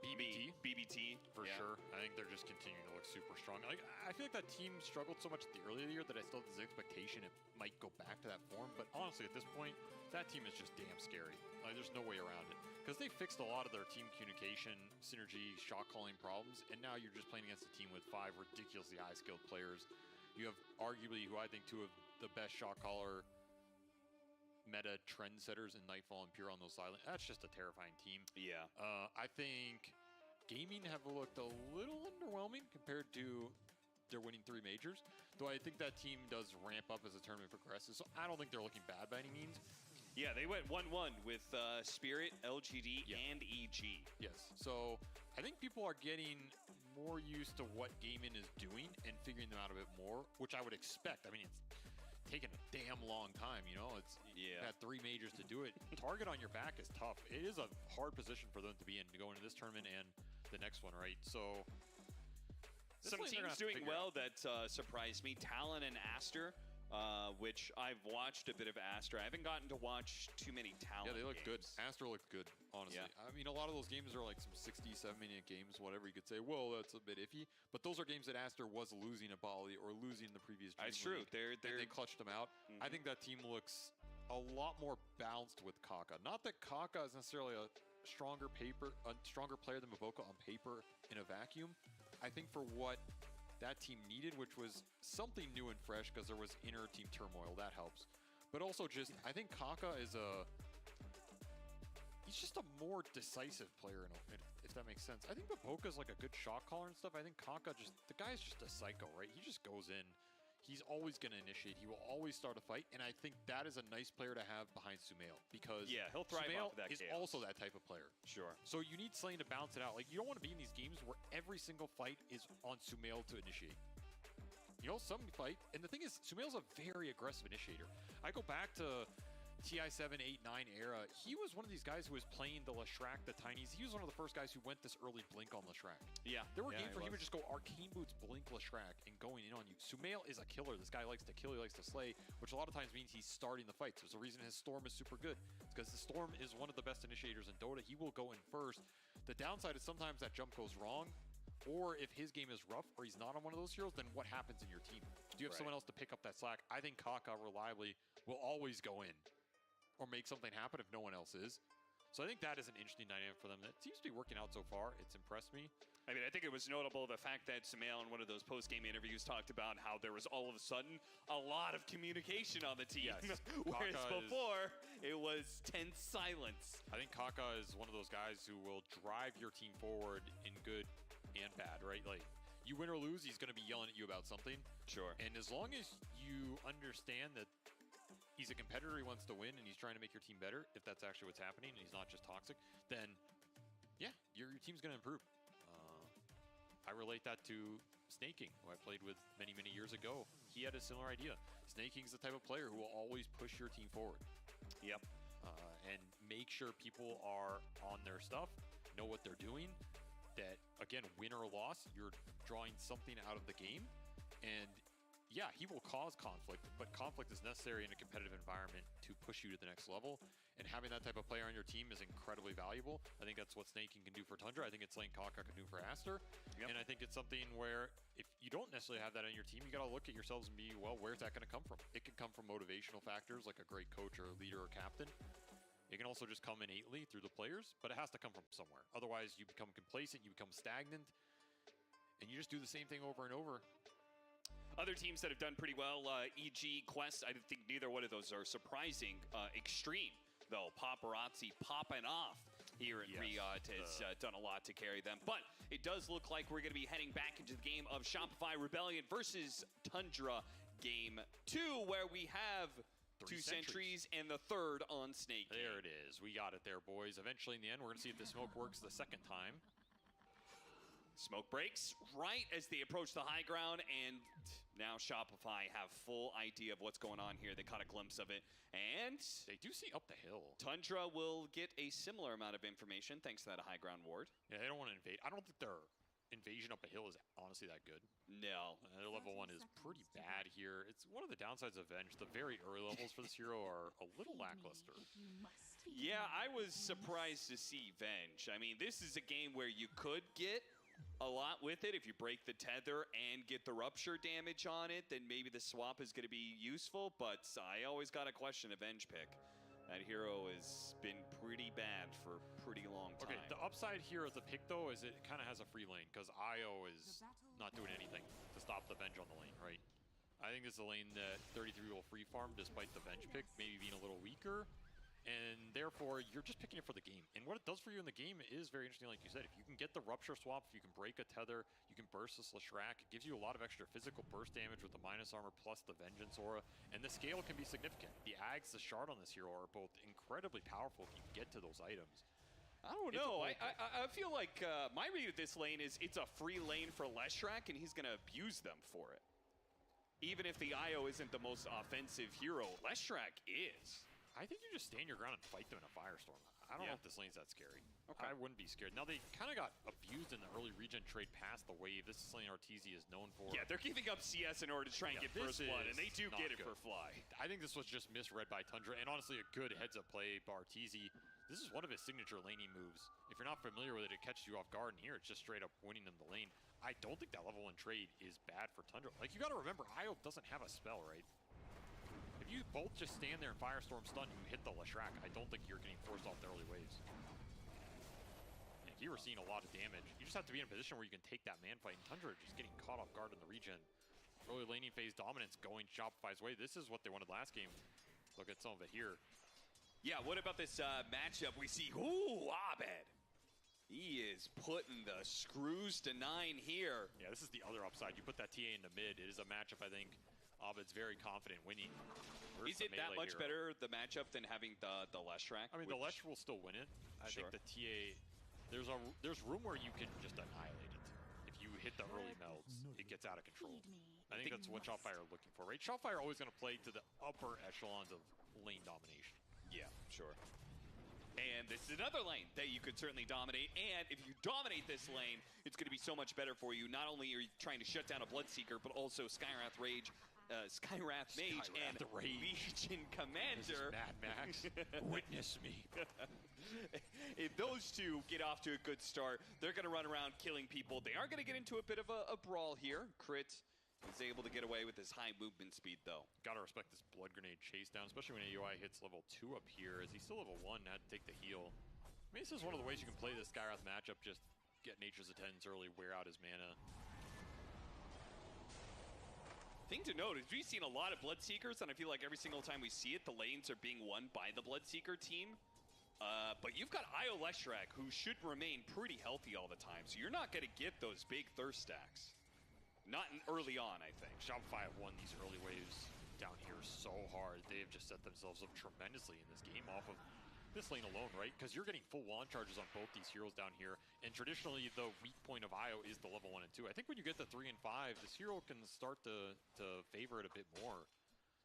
BBT for sure. I think they're just continuing to look super strong. Like I feel like that team struggled so much at the early of the year that I still have this expectation it might go back to that form. But honestly, at this point, that team is just damn scary. Like there's no way around it because they fixed a lot of their team communication, synergy, shot calling problems, and now you're just playing against a team with 5 ridiculously high skilled players. You have arguably who I think 2 of the best shot caller meta trendsetters in Nightfall and Pure on those silent. That's just a terrifying team. Yeah. I think Gaming have looked a little underwhelming compared to their winning 3 majors, though I think that team does ramp up as the tournament progresses. So I don't think they're looking bad by any means. Yeah, they went 1-1 with Spirit, LGD, and EG. Yes. So I think people are getting more used to what Gaming is doing and figuring them out a bit more, which I would expect. I mean, it's taken a damn long time, you know. It's had 3 majors to do it. Target on your back is tough. It is a hard position for them to be in to go into this tournament and the next one, right? So some teams doing well that surprised me. Talon and Aster, which I've watched a bit of Aster. I haven't gotten to watch too many Talon. Yeah, they look games. good. Aster looked good, honestly. Yeah. I mean, a lot of those games are like some 67-minute games, whatever. You could say, well, that's a bit iffy. But those are games that Aster was losing at Bali or losing in the previous Dream That's true. League, and they clutched them out. I think that team looks a lot more balanced with Kaka. Not that Kaka is necessarily a stronger player than Maboka on paper in a vacuum. I think for what that team needed, which was something new and fresh because there was inner team turmoil, that helps. But also just, I think Kaka is he's just a more decisive player, if that makes sense. I think Maboka's like a good shot caller and stuff. I think Kaka the guy's just a psycho, right? He just goes in. He's always going to initiate. He will always start a fight, and I think that is a nice player to have behind Sumail because he'll thrive Sumail off of that is chaos. also that type of player. Sure. So you need Slane to bounce it out. Like, you don't want to be in these games where every single fight is on Sumail to initiate. You know, some fight, and the thing is, Sumail's a very aggressive initiator. I go back to TI7, 8, 9 era. He was one of these guys who was playing the Leshrac, the Tinies. He was one of the first guys who went this early blink on Leshrac. Yeah. There were games where he would just go Arcane Boots, blink Leshrac, and going in on you. Sumail is a killer. This guy likes to kill, he likes to slay, which a lot of times means he's starting the fights. There's a reason his Storm is super good. It's because the Storm is one of the best initiators in Dota. He will go in first. The downside is sometimes that jump goes wrong, or if his game is rough or he's not on one of those heroes, then what happens in your team? Do you have someone else to pick up that slack? I think Kaka reliably will always go in or make something happen if no one else is. So I think that is an interesting dynamic for them. That seems to be working out so far. It's impressed me. I mean, I think it was notable the fact that Sumail in one of those post-game interviews talked about how there was all of a sudden a lot of communication on the team. Yes. Whereas Kaka before, it was tense silence. I think Kaka is one of those guys who will drive your team forward in good and bad, right? Like, you win or lose, he's going to be yelling at you about something. Sure. And as long as you understand that he's a competitor, he wants to win, and he's trying to make your team better, if that's actually what's happening, and he's not just toxic, then, yeah, your team's going to improve. I relate that to Snaking, who I played with many, many years ago. He had a similar idea. Snaking's the type of player who will always push your team forward. Yep. And make sure people are on their stuff, know what they're doing, that, again, win or loss, you're drawing something out of the game. And, yeah, he will cause conflict, but conflict is necessary in a competitive environment to push you to the next level. And having that type of player on your team is incredibly valuable. I think that's what Snaking can do for Tundra. I think it's something Kaka can do for Aster. Yep. And I think it's something where if you don't necessarily have that on your team, you got to look at yourselves and be, well, where's that going to come from? It can come from motivational factors like a great coach or a leader or captain. It can also just come innately through the players, but it has to come from somewhere. Otherwise, you become complacent, you become stagnant, and you just do the same thing over and over. Other teams that have done pretty well, EG, Quest, I think neither one of those are surprising. Extreme, though, Paparazzi popping off here in Riyadh has done a lot to carry them. But it does look like we're going to be heading back into the game of Shopify Rebellion versus Tundra Game 2, where we have two sentries and the third on Snake. There it is. We got it there, boys. Eventually, in the end, we're going to see if the smoke works the second time. Smoke breaks right as they approach the high ground, and now Shopify have full idea of what's going on here. They caught a glimpse of it, and they do see up the hill. Tundra will get a similar amount of information thanks to that high ground ward. Yeah, they don't want to invade. I don't think their invasion up a hill is honestly that good. No. Their level 1 is pretty bad here. It's one of the downsides of Venge. The very early levels for this hero are a little lackluster. Yeah, I was surprised to see Venge. I mean, this is a game where you could get a lot with it. If you break the tether and get the rupture damage on it, then maybe the swap is going to be useful, but I always got to question a Venge pick. That hero has been pretty bad for a pretty long time. Okay, the upside here of the pick, though, is it kind of has a free lane, because Io is not doing anything to stop the Venge on the lane, right? I think this is a lane that 33 will free farm despite the Venge pick maybe being a little weaker. And therefore, you're just picking it for the game. And what it does for you in the game is very interesting, like you said. If you can get the Rupture swap, if you can break a tether, you can burst this Leshrac. It gives you a lot of extra physical burst damage with the minus armor plus the Vengeance aura. And the scale can be significant. The Ags, the Shard on this hero are both incredibly powerful if you can get to those items. I don't know. I feel like my read of this lane is it's a free lane for Leshrac, and he's going to abuse them for it. Even if the Io isn't the most offensive hero, Leshrac is. I think you just stand your ground and fight them in a Firestorm. I don't know if this lane's that scary. Okay. I wouldn't be scared. Now, they kind of got abused in the early regen trade past the wave. This is something Arteezy is known for. Yeah, they're giving up CS in order to try and get first blood, and they do get it for Fly. I think this was just misread by Tundra, and honestly, a good heads-up play by Arteezy. This is one of his signature laning moves. If you're not familiar with it, it catches you off guard, and here it's just straight up winning them the lane. I don't think that level 1 trade is bad for Tundra. Like, you got to remember, Io doesn't have a spell, right? If you both just stand there and Firestorm stun, you hit the Leshrac, I don't think you're getting forced off the early waves. And if you were seeing a lot of damage, you just have to be in a position where you can take that man fight, and Tundra just getting caught off guard in the regen. Early laning phase dominance going Shopify's way. This is what they wanted last game. Look at some of it here. Yeah, what about this matchup? We see, Abed. He is putting the screws to 9 here. Yeah, this is the other upside. You put that TA in the mid. It is a matchup, I think, Abed's very confident winning. Is it that much better, the matchup, than having the Leshrac? I mean, the Lesh will still win it. I think the TA, there's room where you can just annihilate it. If you hit the early melds, it gets out of control. I think that's what Shopify are looking for, right? Shopify are always going to play to the upper echelons of lane domination. Yeah, sure. And this is another lane that you could certainly dominate. And if you dominate this lane, it's going to be so much better for you. Not only are you trying to shut down a Bloodseeker, but also Skywrath Rage, Skywrath Mage, and Legion Commander. Mad Max, witness me. If those two get off to a good start, they're going to run around killing people. They are going to get into a bit of a brawl here. Crit is able to get away with his high movement speed, though. Gotta respect this Blood Grenade chase down, especially when AUI hits level 2 up here. As he's still level 1, had to take the heal. I mean, this is one of the ways you can play this Skyrath matchup, just get Nature's Attendants early, wear out his mana. Thing to note is we've seen a lot of Bloodseekers, and I feel like every single time we see it, the lanes are being won by the Bloodseeker team. But you've got Io Leshrac, who should remain pretty healthy all the time, so you're not going to get those big thirst stacks. Not early on, I think. Shopify have won these early waves down here so hard. They have just set themselves up tremendously in this game off of this lane alone, right? Because you're getting full wand charges on both these heroes down here, and traditionally the weak point of Io is the level 1 and 2. I think when you get to 3 and 5, this hero can start to favor it a bit more.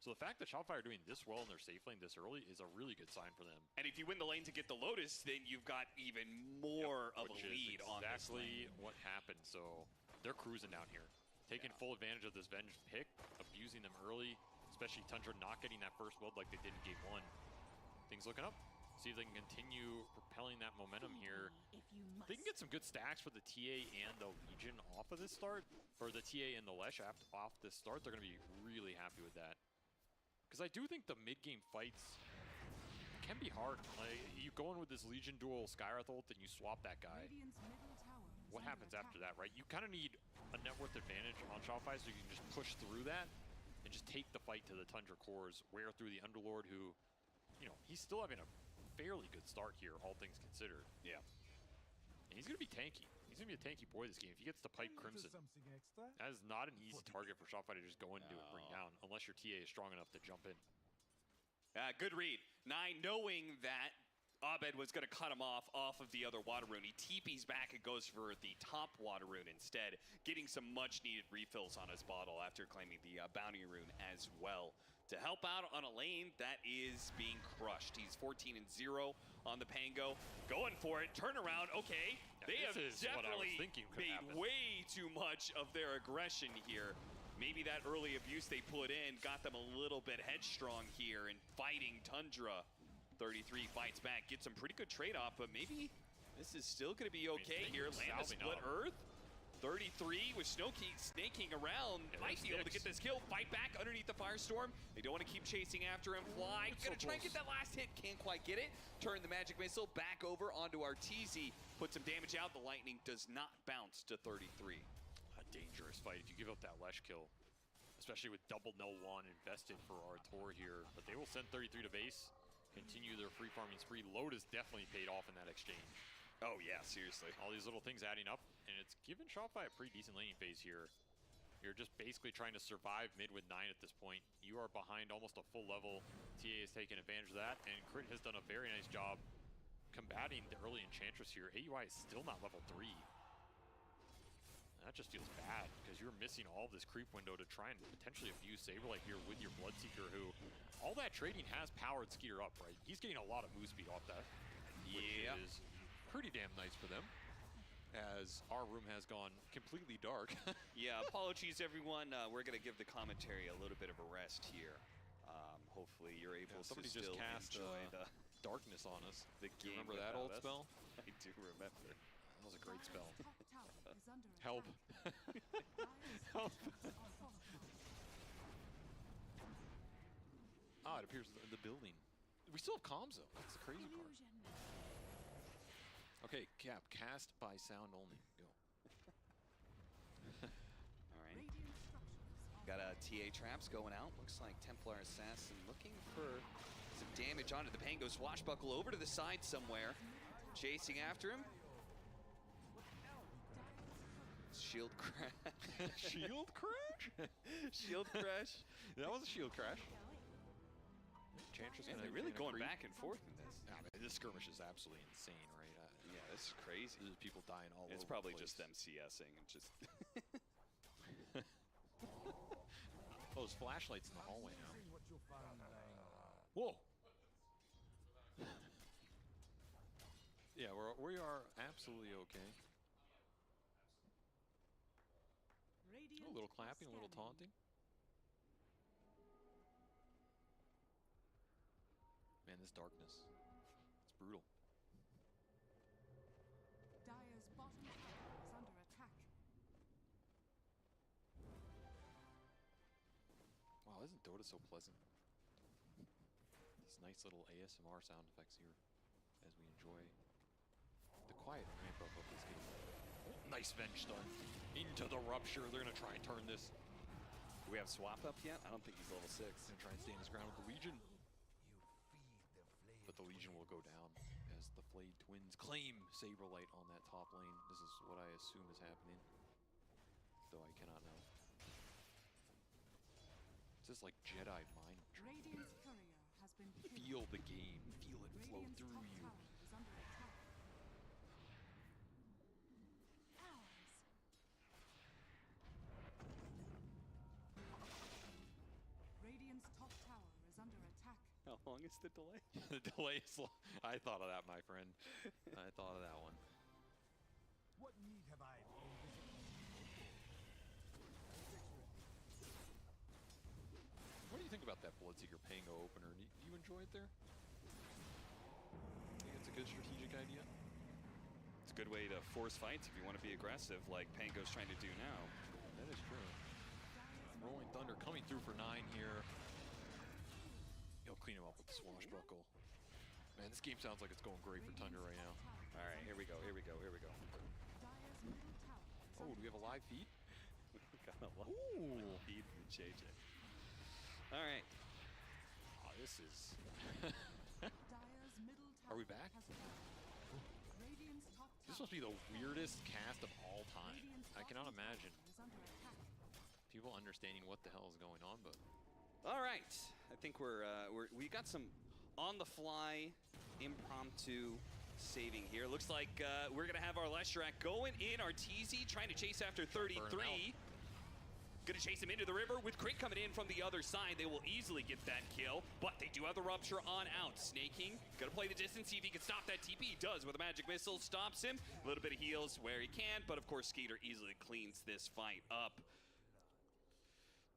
So the fact that Shopify are doing this well in their safe lane this early is a really good sign for them. And if you win the lane to get the Lotus, then you've got even more of a lead on this lane. Exactly what happened. So they're cruising down here, taking full advantage of this Venge pick, abusing them early, especially Tundra not getting that first build like they did in game 1. Things looking up. See if they can continue propelling that momentum here. They can get some good stacks for the TA and the Legion off of this start, or the TA and the Lesh off this start. They're going to be really happy with that. Because I do think the mid-game fights can be hard. Like, you go in with this Legion dual Skyrath ult and you swap that guy. What happens after that, right? You kind of need a net worth advantage on Shopify so you can just push through that and just take the fight to the Tundra cores, wear through the Underlord who, you know, he's still having a fairly good start here, all things considered. Yeah. And he's going to be tanky. He's going to be a tanky boy this game. If he gets to pipe Crimson, that is not an easy target for Shopify to just go into and bring down, unless your TA is strong enough to jump in. Good read. Nine, knowing that Abed was going to cut him off of the other water rune. He TP's back and goes for the top water rune instead, getting some much-needed refills on his bottle after claiming the bounty rune as well. To help out on a lane that is being crushed. He's 14-0 on the Pango. Going for it, turn around, okay. They have definitely made way too much of their aggression here. Maybe that early abuse they put in got them a little bit headstrong here in fighting Tundra. 33 fights back, gets some pretty good trade-off, but maybe this is still gonna be okay here. Land a split earth. 33 with snaking around, might be able to get this kill. Fight back underneath the Firestorm. They don't want to keep chasing after him. Fly, gonna try and get that last hit, can't quite get it. Turn the magic missile back over onto our TZ. Put some damage out, the lightning does not bounce to 33. A dangerous fight if you give up that Lesh kill, especially with double Null 1 invested for Artor here. But they will send 33 to base, continue their free farming spree. Lotus definitely paid off in that exchange. Oh yeah, seriously. All these little things adding up, and it's given Shopify a pretty decent laning phase here. You're just basically trying to survive mid with 9 at this point. You are behind almost a full level. TA is taking advantage of that, and Crit has done a very nice job combating the early Enchantress here. AUI is still not level 3. That just feels bad, because you're missing all of this creep window to try and potentially abuse Saberlight here with your Bloodseeker, who all that trading has powered Skeeter up, right? He's getting a lot of move speed off that, which is pretty damn nice for them, as our room has gone completely dark. Yeah, apologies everyone. We're gonna give the commentary a little bit of a rest here. Hopefully you're able to somebody still just cast enjoy the darkness on us. the Do you game. remember that old without us. spell? I do remember. That was a great spell. Help. Help. Ah, it appears in the building. We still have comms though. That's the crazy part. Okay, Cap, cast by sound only. Go. All right. Got TA traps going out. Looks like Templar Assassin looking for some damage onto the Pango. Swashbuckle over to the side somewhere. Chasing after him. Shield crash. Shield crash? Shield crash. That was a shield crash. Enchantress Man, they're really going back and forth in this. Yeah, man, this skirmish is absolutely insane, right? Yeah, this is crazy. There's people dying all over. It's probably the place. just them CSing and just. Oh, there's flashlights in the hallway now. Whoa. Yeah, we are absolutely okay. A little clapping, a little taunting. Man, this darkness. It's brutal. Dire's bottom tower is under attack. Wow, isn't Dota so pleasant? These nice little ASMR sound effects here as we enjoy quiet ramp up of this game. Nice Venge stun into the Rupture. They're going to try and turn this. Do we have Swap up yet? I don't think he's level 6. Going to try and stand his ground with the Legion. But the Legion will go down as the Flayed Twins claim Saberlight on that top lane. This is what I assume is happening, though I cannot know. It's just like Jedi mind trick. Radiant's courier has been killed. Feel the game, feel it flow Radiant's through top you. tower is under attack. Ours. Radiant's top tower is under attack. How long is the delay? The delay is I thought of that, my friend. I thought of that one. What need have I? What do you think about that Bloodseeker Pango opener? Do you enjoy it there? Think it's a good strategic idea? It's a good way to force fights if you want to be aggressive, like Pango's trying to do now. That is true. Rolling Thunder coming through for 9 here. He'll clean him up with the Swashbuckle. Man, this game sounds like it's going great for Tundra right now. All right, here we go, here we go, here we go. Dire's middle tower is Oh, do we have a live feed? Got a live feed from JJ. All right. Oh, this is... Dire's middle tower. Are we back? has fallen. Radiant's top tower. This must be the weirdest cast of all time. Radiant's I cannot bottom imagine tower is under attack. people understanding what the hell is going on, but... All right, I think we got some on-the-fly, impromptu saving here. Looks like we're gonna have our Leshrac going in. Arteezy trying to chase after 33. Gonna chase him into the river with Crit coming in from the other side. They will easily get that kill, but they do have the Rupture on out. Snaking, gonna play the distance, see if he can stop that TP. He does with a magic missile, stops him. A little bit of heals where he can, but of course Skeeter easily cleans this fight up.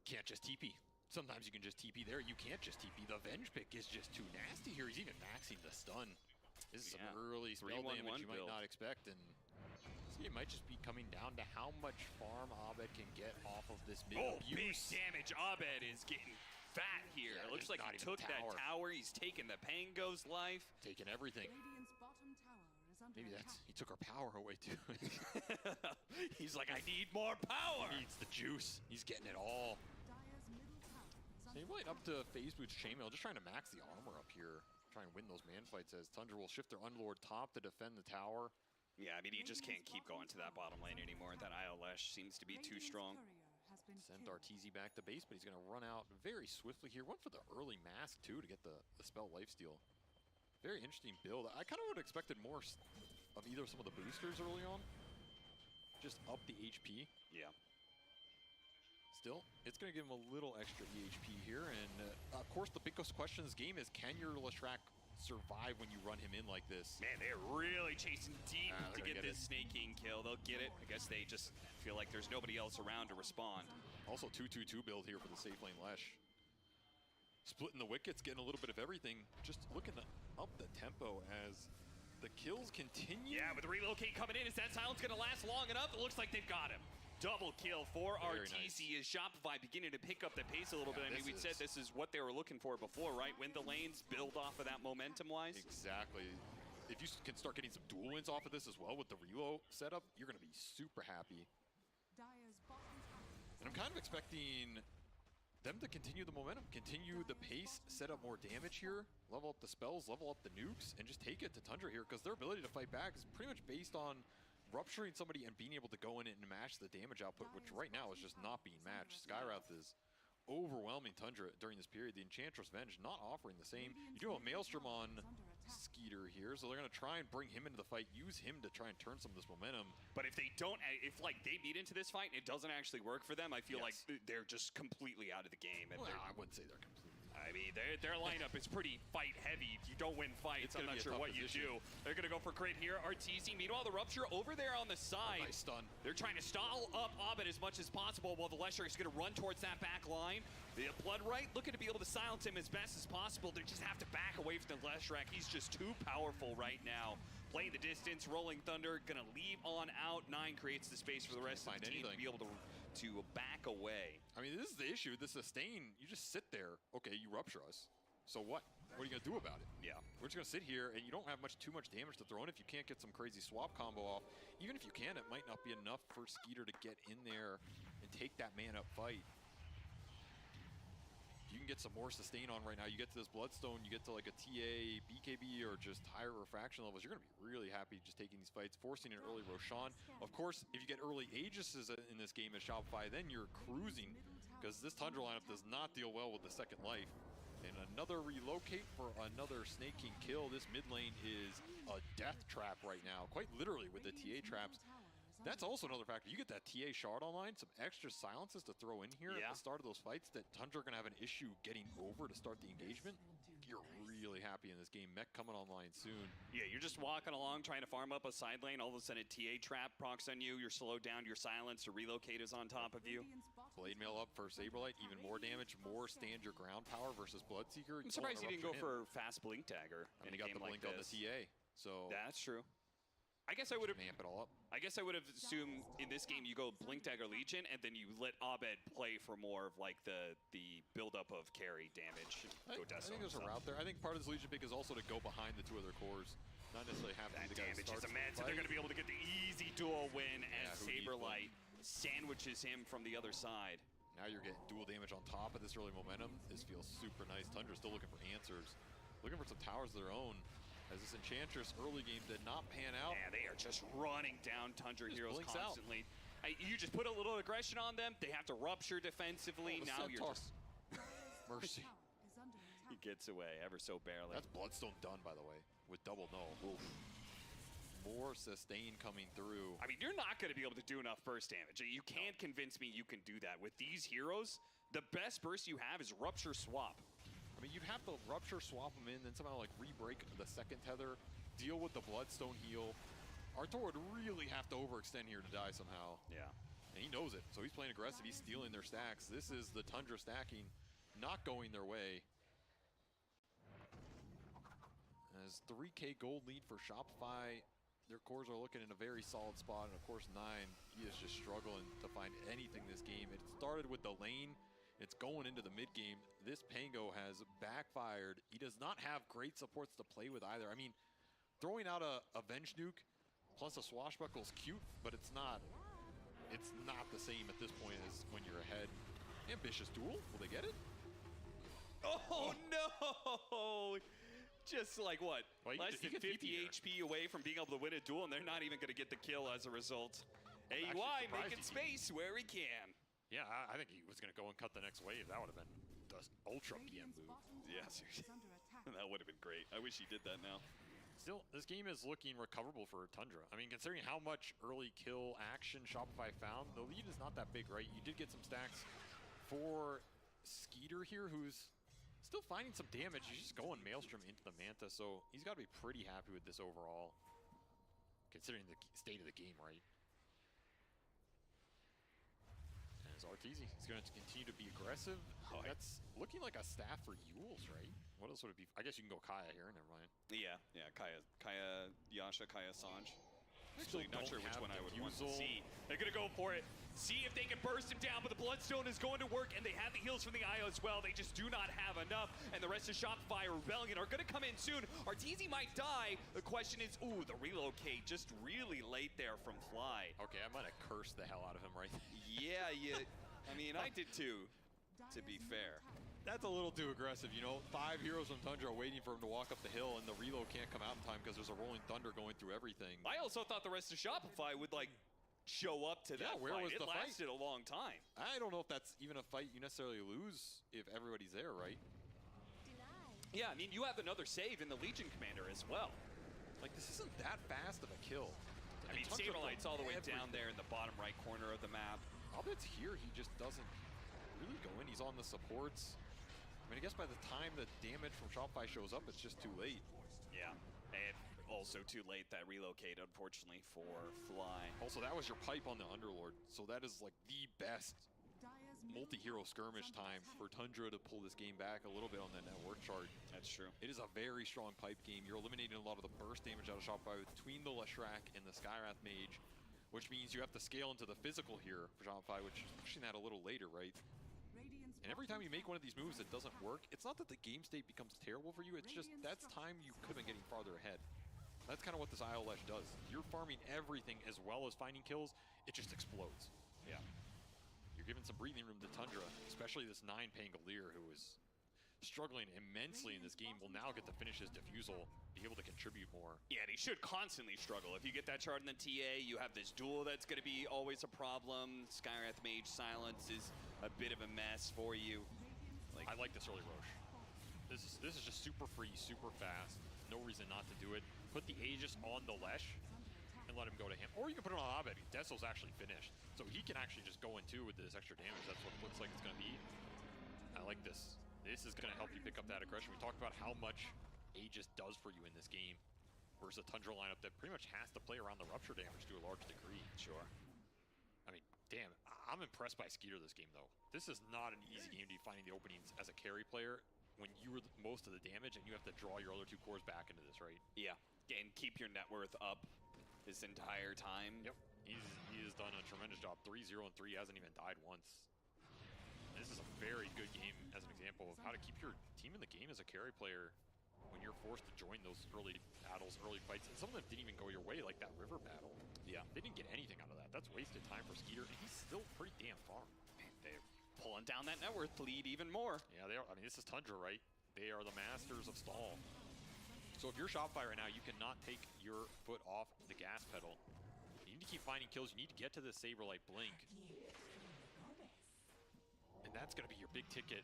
Can't just TP. Sometimes you can just TP there. You can't just TP. The Venge pick is just too nasty here. He's even maxing the stun. This is some early spell damage you might not expect, and this game might just be coming down to how much farm Abed can get off of this mid big damage. Abed is getting fat here. Yeah, it looks like he took that tower. He's taking the Pango's life. Taking everything. Radiant's bottom tower is under Maybe attack. that's, he took our power away too. He's like, I need more power. He needs the juice. He's getting it all. Dire's middle tower is So under he went up to Phase Boots Chainmail, just trying to max the armor up here. Try and win those man fights as Tundra will shift their Unlord top to defend the tower. Yeah, I mean, he just can't keep going to that bottom lane anymore. That Lesh seems to be too strong. Radiant's courier has been Send killed. Arteezy back to base, but he's going to run out very swiftly here. Went for the early mask, too, to get the spell lifesteal. Very interesting build. I kind of would have expected more of either some of the boosters early on. Just up the HP. Yeah. Still, it's going to give him a little extra EHP here. And, of course, the biggest question in this game is, can your Leshrac survive when you run him in like this? Man, they're really chasing deep to get this it. Snake King kill. They'll get it. I guess they just feel like there's nobody else around to respond. Also 2-2-2 build here for the safe lane Lesh. Splitting the wickets, getting a little bit of everything. Just looking to up the tempo as the kills continue. Yeah, with the relocate coming in, is that silence going to last long enough? It looks like they've got him. Double kill for Arteezy as Shopify beginning to pick up the pace a little bit. I mean, we said this is what they were looking for before, right? Win the lanes, build off of that momentum-wise. Exactly. If you can start getting some dual wins off of this as well with the reload setup, you're going to be super happy. Dire's bottom tower is And I'm kind of expecting them to continue the momentum, continue the pace, set up more damage here, level up the spells, level up the nukes, and just take it to Tundra here, because their ability to fight back is pretty much based on rupturing somebody and being able to go in and match the damage output, which right now is just not being matched. Skywrath is overwhelming Tundra during this period. The Enchantress Venge not offering the same. You do have a Maelstrom on Skeeter here, so they're going to try and bring him into the fight, use him to try and turn some of this momentum. But if they don't, if like they beat into this fight and it doesn't actually work for them, I feel like they're just completely out of the game. And well, I wouldn't say they're completely. I mean, their lineup is pretty fight heavy. If you don't win fights, I'm not sure what you do. They're going to go for crit here. Arteezy, meanwhile, the Rupture over there on the side. Nice stun. They're trying to stall up Abed as much as possible while the Leshrac is going to run towards that back line. The Bloodright looking to be able to silence him as best as possible. They just have to back away from the Leshrac. He's just too powerful right now. Playing the distance, Rolling Thunder, going to leave on out. 9 creates the space for the rest of the team to be able to back away. I mean, this is the issue. The sustain, you just sit there. Okay, you rupture us. So what? what are you going to do about it? Yeah. We're just going to sit here, and you don't have too much damage to throw in if you can't get some crazy swap combo off. Even if you can, it might not be enough for Skeeter to get in there and take that man-up fight. You can get some more sustain on right now. You get to this Bloodstone, you get to like a TA, BKB, or just higher refraction levels. You're going to be really happy just taking these fights, forcing an early Roshan. Of course, if you get early Aegises in this game as Shopify, then you're cruising, because this Tundra lineup does not deal well with the second life. And another relocate for another Snake King kill. This mid lane is a death trap right now, quite literally with the TA traps. That's also another factor. You get that TA shard online, some extra silences to throw in here at the start of those fights that Tundra are going to have an issue getting over to start the engagement. You're really happy in this game. Mech coming online soon. Yeah, you're just walking along trying to farm up a side lane. All of a sudden, a TA trap procs on you. You're slowed down. Your silence or relocate is on top of you. Blade Mail up for Saberlight. Even more damage, more stand your ground power versus Bloodseeker. I'm surprised he didn't go for fast Blink Dagger. And he got the blink on the TA. So that's true. I guess I would have amp it all up. I guess I would have assumed in this game you go Blink Dagger Legion and then you let Abed play for more of like the buildup of carry damage. I think there's a route there. I think part of this Legion pick is also to go behind the two other cores. Not necessarily have to be the guy who starts is immense, so they're going to be able to get the easy duel win as Saberlight sandwiches him from the other side. Now you're getting dual damage on top of this early momentum. This feels super nice. Tundra's still looking for answers. Looking for some towers of their own. As this Enchantress early game did not pan out. Yeah, they are just running down Tundra heroes constantly. You just put a little aggression on them, they have to rupture defensively. Now you're just... Mercy. He gets away ever so barely. That's Bloodstone done, by the way, with double null. Oof. More sustain coming through. I mean, you're not going to be able to do enough burst damage. You can't convince me you can do that. With these heroes, the best burst you have is Rupture Swap. I mean, you'd have to Rupture, swap them in, then somehow like re-break the second tether, deal with the Bloodstone heal. Artur would really have to overextend here to die somehow. Yeah. And he knows it, so he's playing aggressive. He's stealing their stacks. This is the Tundra stacking, not going their way. As 3K gold lead for Shopify, their cores are looking in a very solid spot. And of course, 9, he is just struggling to find anything this game. It started with the lane. It's going into the mid game. This Pango has backfired. He does not have great supports to play with either. I mean, throwing out a Venge Nuke plus a Swashbuckle is cute, but it's not the same at this point as when you're ahead. Ambitious duel. Will they get it? Oh no! Just like what? Well, less than 50 HP away from being able to win a duel, and they're not even going to get the kill as a result. AUI making space where he can. Yeah, I think he was going to go and cut the next wave. That would have been the ultra PM move. Yeah, seriously. That would have been great. I wish he did that now. Still, this game is looking recoverable for Tundra. I mean, considering how much early kill action Shopify found, the lead is not that big, right? You did get some stacks for Skeeter here, who's still finding some damage. He's just going Maelstrom into the Manta, so he's got to be pretty happy with this overall, considering the state of the game, right? Arteezy is going to continue to be aggressive. Oh, that's looking like a staff for Yules, right? What else would it be? I guess you can go Kaya here. Never mind. Yeah, Kaya, Yasha, Kaya, Sanj. Actually, not sure which one I would want to see. They're going to go for it. See if they can burst him down, but the Bloodstone is going to work, and they have the heals from the IO as well. They just do not have enough, and the rest of Shopify or Rebellion are going to come in soon. Arteezy might die. The question is, ooh, the relocate just really late there from Fly. Okay, I might have cursed the hell out of him right there. Yeah, I mean, I did too, to be fair. That's a little too aggressive, you know? 5 heroes from Tundra are waiting for him to walk up the hill, and the reload can't come out in time because there's a rolling thunder going through everything. I also thought the rest of Shopify would, like, show up to that where fight. was the fight? Lasted a long time. I don't know if that's even a fight you necessarily lose if everybody's there, right? Yeah, I mean, you have another save in the Legion Commander as well. Like, this isn't that fast of a kill. I mean, Saberlight's all the way down there in the bottom right corner of the map. Abed's here, he just doesn't really go in. He's on the supports. I mean, I guess by the time the damage from Shopify shows up, it's just too late. Yeah, and also too late that relocate, unfortunately, for Fly. Also, that was your pipe on the Underlord, so that is like the best multi-hero skirmish time for Tundra to pull this game back a little bit on that network chart. That's true. It is a very strong pipe game. You're eliminating a lot of the burst damage out of Shopify between the Leshrac and the Skywrath Mage, which means you have to scale into the physical here for Shopify, which is pushing that a little later, right? And every time you make one of these moves that doesn't work, it's not that the game state becomes terrible for you, it's just that's time you could have been getting farther ahead. That's kind of what this IO Lesh does. You're farming everything as well as finding kills, it just explodes. Yeah. You're giving some breathing room to Tundra, especially this 9 Pangolier who is struggling immensely in this game, will now get to finish his defusal, be able to contribute more. Yeah, and he should constantly struggle. If you get that shard in the TA, you have this duel that's going to be always a problem. Skywrath Mage Silence is a bit of a mess for you. I like this early Roche. This is just super free, super fast. No reason not to do it. Put the Aegis on the Lesh and let him go to him. Or you can put it on Abed. Desso's actually finished. So he can actually just go in too with this extra damage. That's what it looks like it's going to be. I like this. This is going to help you pick up that aggression. We talked about how much Aegis does for you in this game versus a Tundra lineup that pretty much has to play around the rupture damage to a large degree. Sure. I mean, damn, I'm impressed by Skeeter this game, though. This is not an easy game to be finding the openings as a carry player when you were most of the damage and you have to draw your other 2 cores back into this, right? Yeah, and keep your net worth up this entire time. Yep, he has done a tremendous job. 3-0 and 3, hasn't even died once. This is a very good game as an example of how to keep your team in the game as a carry player when you're forced to join those early battles, early fights. And some of them didn't even go your way, like that river battle. Yeah. They didn't get anything out of that. That's wasted time for Skeeter, and he's still pretty damn far. Man, they're pulling down that net worth lead even more. Yeah, they are. I mean, this is Tundra, right? They are the masters of stall. So if you're Shopify right now, you cannot take your foot off the gas pedal. You need to keep finding kills. You need to get to this Saberlight Blink. And that's going to be your big ticket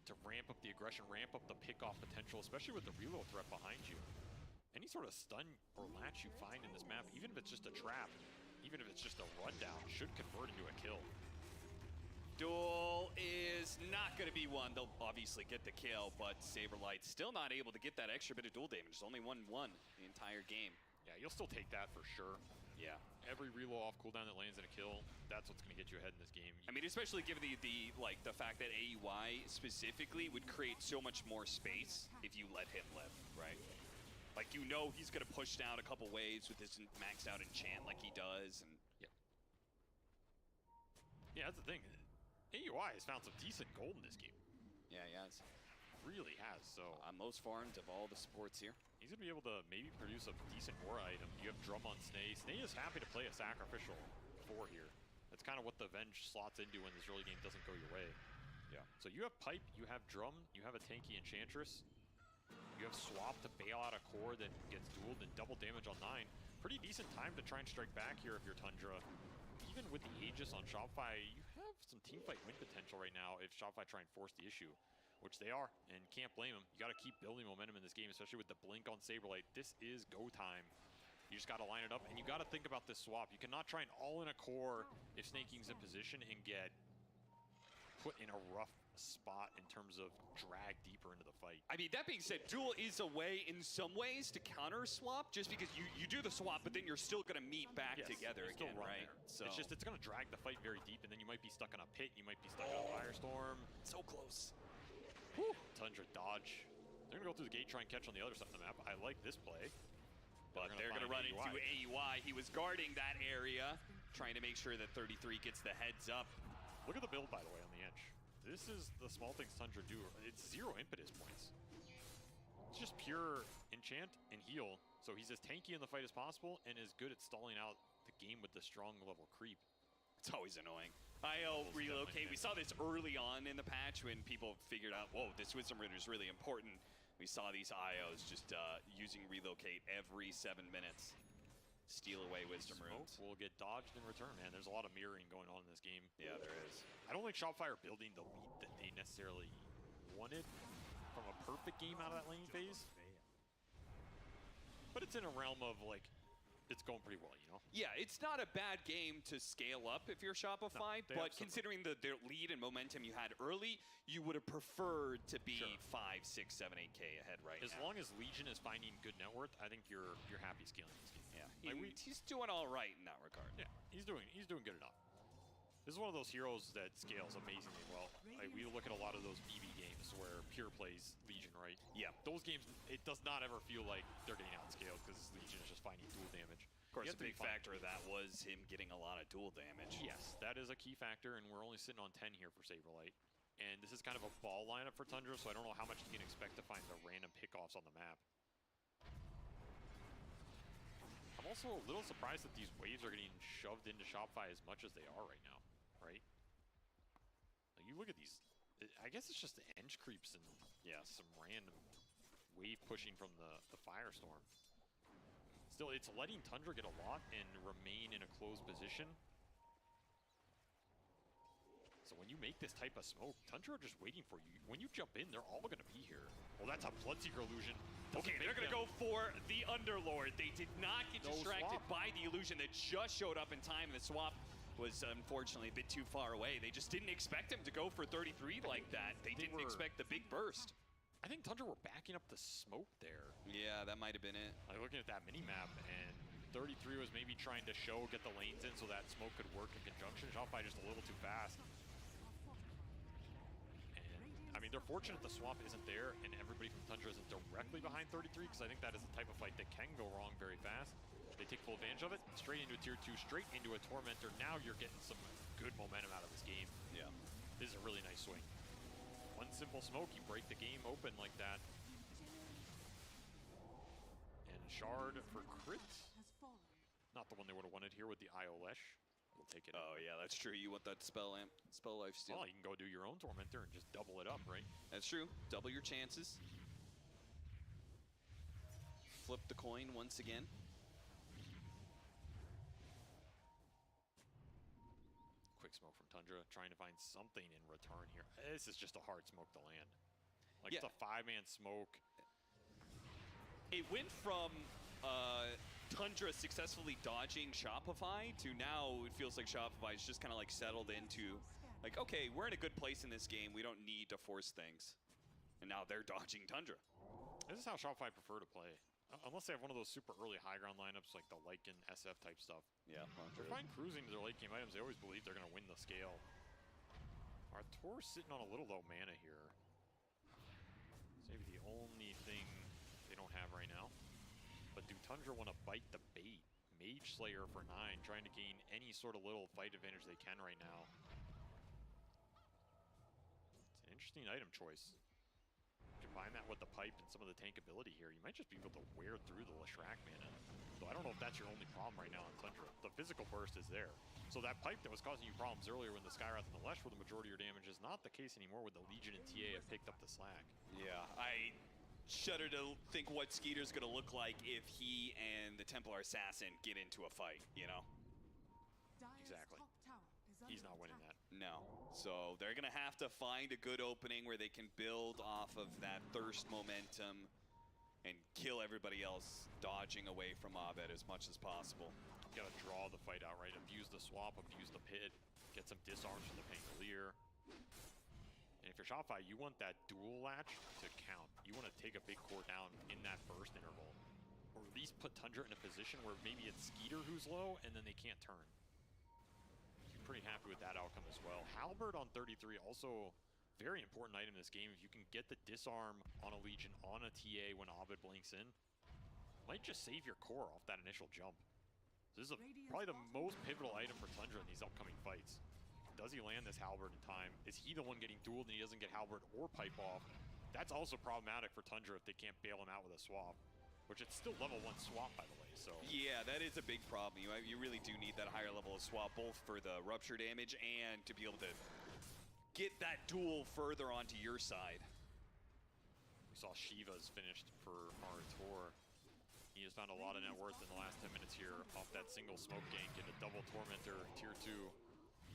to ramp up the aggression, ramp up the pick-off potential, especially with the reload threat behind you. Any sort of stun or latch you find in this map, even if it's just a trap, even if it's just a rundown, should convert into a kill. Duel is not going to be one. They'll obviously get the kill, but Saberlight still not able to get that extra bit of duel damage. It's only 1-1 the entire game. Yeah, you'll still take that for sure. Yeah. Every reload off cooldown that lands in a kill, that's what's going to get you ahead in this game. I mean, especially given the fact that AUI specifically would create so much more space if you let him live, right? Like, you know he's going to push down a couple waves with his maxed out enchant like he does. And yeah, that's the thing. AUI has found some decent gold in this game. Yeah, he has. Really has, so. Most farmed of all the supports here. He's going to be able to maybe produce a decent aura item. You have Drum on Snay. Snay is happy to play a sacrificial 4 here. That's kind of what the Venge slots into when this early game doesn't go your way. Yeah. So you have Pipe, you have Drum, you have a tanky Enchantress. You have Swap to bail out a core that gets dueled and double damage on 9. Pretty decent time to try and strike back here if you're Tundra. Even with the Aegis on Shopify, you have some teamfight win potential right now if Shopify try and force the issue, which they are, and can't blame them. You got to keep building momentum in this game, especially with the blink on Saberlight. This is go time. You just got to line it up, and you got to think about this swap. You cannot try and all in a core if Snaking's in position and get put in a rough spot in terms of drag deeper into the fight. I mean, that being said, Duel is a way in some ways to counter swap, just because you do the swap, but then you're still going to meet back together again, right? So it's just, it's going to drag the fight very deep, and then you might be stuck in a pit, you might be stuck in a firestorm. So close. Whew. Tundra dodge. They're going to go through the gate, try and catch on the other side of the map. I like this play. But they're going to run into AUI. He was guarding that area, trying to make sure that 33 gets the heads up. Look at the build, by the way, on the Inch. This is the small things Tundra do. It's 0 impetus points. It's just pure enchant and heal. So he's as tanky in the fight as possible and as good at stalling out the game with the strong level creep. It's always annoying. IO relocate. We saw this early on in the patch when people figured out, whoa, this Wisdom Ritter is really important. We saw these IOs just using relocate every 7 minutes. Steal away Wisdom Runes. Will get dodged in return, man. There's a lot of mirroring going on in this game. Yeah, there is. I don't think Shopify are building the lead that they necessarily wanted from a perfect game out of that lane phase. But it's in a realm of, like, it's going pretty well, you know? Yeah, it's not a bad game to scale up if you're Shopify, no, but considering the lead and momentum you had early, you would have preferred to be 5, 6, 7, 8K ahead right now. As long as Legion is finding good net worth, I think you're happy scaling this game. Yeah, he's doing all right in that regard. Yeah, he's doing good enough. This is one of those heroes that scales amazingly well. Like, we look at a lot of those BB games where Pure plays Legion, right? Yeah. Those games, it does not ever feel like they're getting outscaled because Legion is just finding dual damage. Of course, a big factor of that was him getting a lot of dual damage. Yes, that is a key factor, and we're only sitting on 10 here for Saberlight. And this is kind of a ball lineup for Tundra, so I don't know how much you can expect to find the random pickoffs on the map. I'm also a little surprised that these waves are getting shoved into Shopify as much as they are right now, right? Like, you look at these, I guess it's just the edge creeps and, yeah, some random wave pushing from the Firestorm. Still, it's letting Tundra get a lot and remain in a closed position. So when you make this type of smoke, Tundra are just waiting for you. When you jump in, they're all going to be here. Well, that's a Bloodseeker illusion. Okay, they're going to go for the Underlord. They did not get distracted by the illusion that just showed up in time. The swap was unfortunately a bit too far away. They just didn't expect him to go for 33 like that. They didn't expect the big burst. I think Tundra were backing up the smoke there. Yeah, that might have been it. Like looking at that mini-map, and 33 was maybe trying to get the lanes in so that smoke could work in conjunction. Shopify just a little too fast. I mean, they're fortunate the swap isn't there and everybody from Tundra isn't directly behind 33, because I think that is the type of fight that can go wrong very fast. They take full advantage of it, straight into a tier 2, straight into a Tormentor. Now you're getting some good momentum out of this game. Yeah. This is a really nice swing. One simple smoke, you break the game open like that. And Shard for crit. Not the one they would have wanted here with the Iolesh. We'll take it. Oh yeah, that's true. You want that spell life steal. Well, you can go do your own Tormentor and just double it up, right? That's true. Double your chances. Flip the coin once again. Quick smoke from Tundra, trying to find something in return here. This is just a hard smoke to land. Like, it's a 5-man smoke. It went from Tundra successfully dodging Shopify to now it feels like Shopify's just kind of like settled into like, okay, we're in a good place in this game. We don't need to force things. And now they're dodging Tundra. This is how Shopify prefer to play. Unless they have one of those super early high ground lineups like the Lycan SF type stuff. Yeah, they're fine cruising to their late game items. They always believe they're going to win the scale. Artur's sitting on a little low mana here. It's maybe the only thing they don't have right now. But do Tundra want to bite the bait? Mage Slayer for 9, trying to gain any sort of little fight advantage they can right now. It's an interesting item choice. Combine that with the pipe and some of the tank ability here, you might just be able to wear through the Leshrac mana. So I don't know if that's your only problem right now on Tundra. The physical burst is there. So that pipe that was causing you problems earlier when the Skywrath and the Lesh were the majority of your damage is not the case anymore with the Legion and TA have picked up the slack. Yeah, I shudder to think what Skeeter's going to look like if he and the Templar Assassin get into a fight, you know? Exactly. He's not winning that. No. So they're going to have to find a good opening where they can build off of that thirst momentum and kill everybody else dodging away from Abed as much as possible. You gotta draw the fight out, right? Abuse the swap, abuse the pit, get some disarms from the Pangolier. And if you're Shopify, you want that dual latch to count. You want to take a big core down in that burst interval. Or at least put Tundra in a position where maybe it's Skeeter who's low and then they can't turn. I'm pretty happy with that outcome as well. Halberd on 33, also very important item in this game. If you can get the disarm on a Legion, on a TA when Abed blinks in, might just save your core off that initial jump. This is probably the most pivotal item for Tundra in these upcoming fights. Does he land this Halberd in time? Is he the one getting dueled and he doesn't get Halberd or pipe off? That's also problematic for Tundra if they can't bail him out with a swap, which it's still level 1 swap, by the way. So yeah, that is a big problem. You really do need that higher level of swap, both for the rupture damage and to be able to get that duel further onto your side. We saw Shiva's finished for Artur. He has found a lot of net worth in the last 10 minutes here off that single smoke gank and a double Tormentor, tier 2.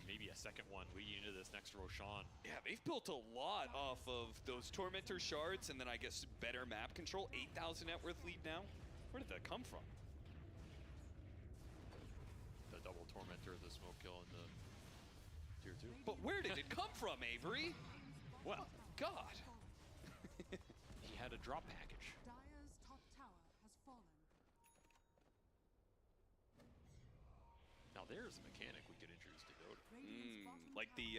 Maybe a second one leading into this next Roshan. Yeah, they've built a lot off of those Tormentor shards and then I guess better map control. 8,000 net worth lead now. Where did that come from? The double Tormentor, the smoke kill, and the tier 2. But where did it come from, Avery? Well, God. He had a drop package. Dire's top tower has fallen. Now there's a mechanic we could introduce to Dota. Like the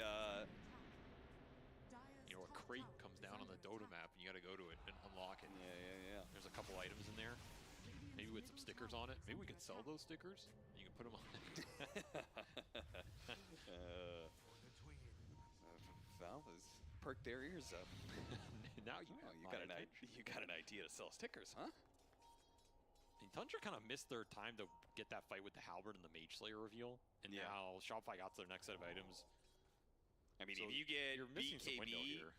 you know, a crate comes down on the Dota map and you gotta go to it and unlock it. Yeah. There's a couple items in there. Maybe with some stickers on it. Maybe we could sell those stickers. You can put them on it. Valve is perk their ears up. Now you got an idea to sell stickers, huh? And Tundra kind of missed their time to get that fight with the Halberd and the Mage Slayer reveal, and now Shopify got to their next set of items. I mean, So if you get you're missing some window BKB, here.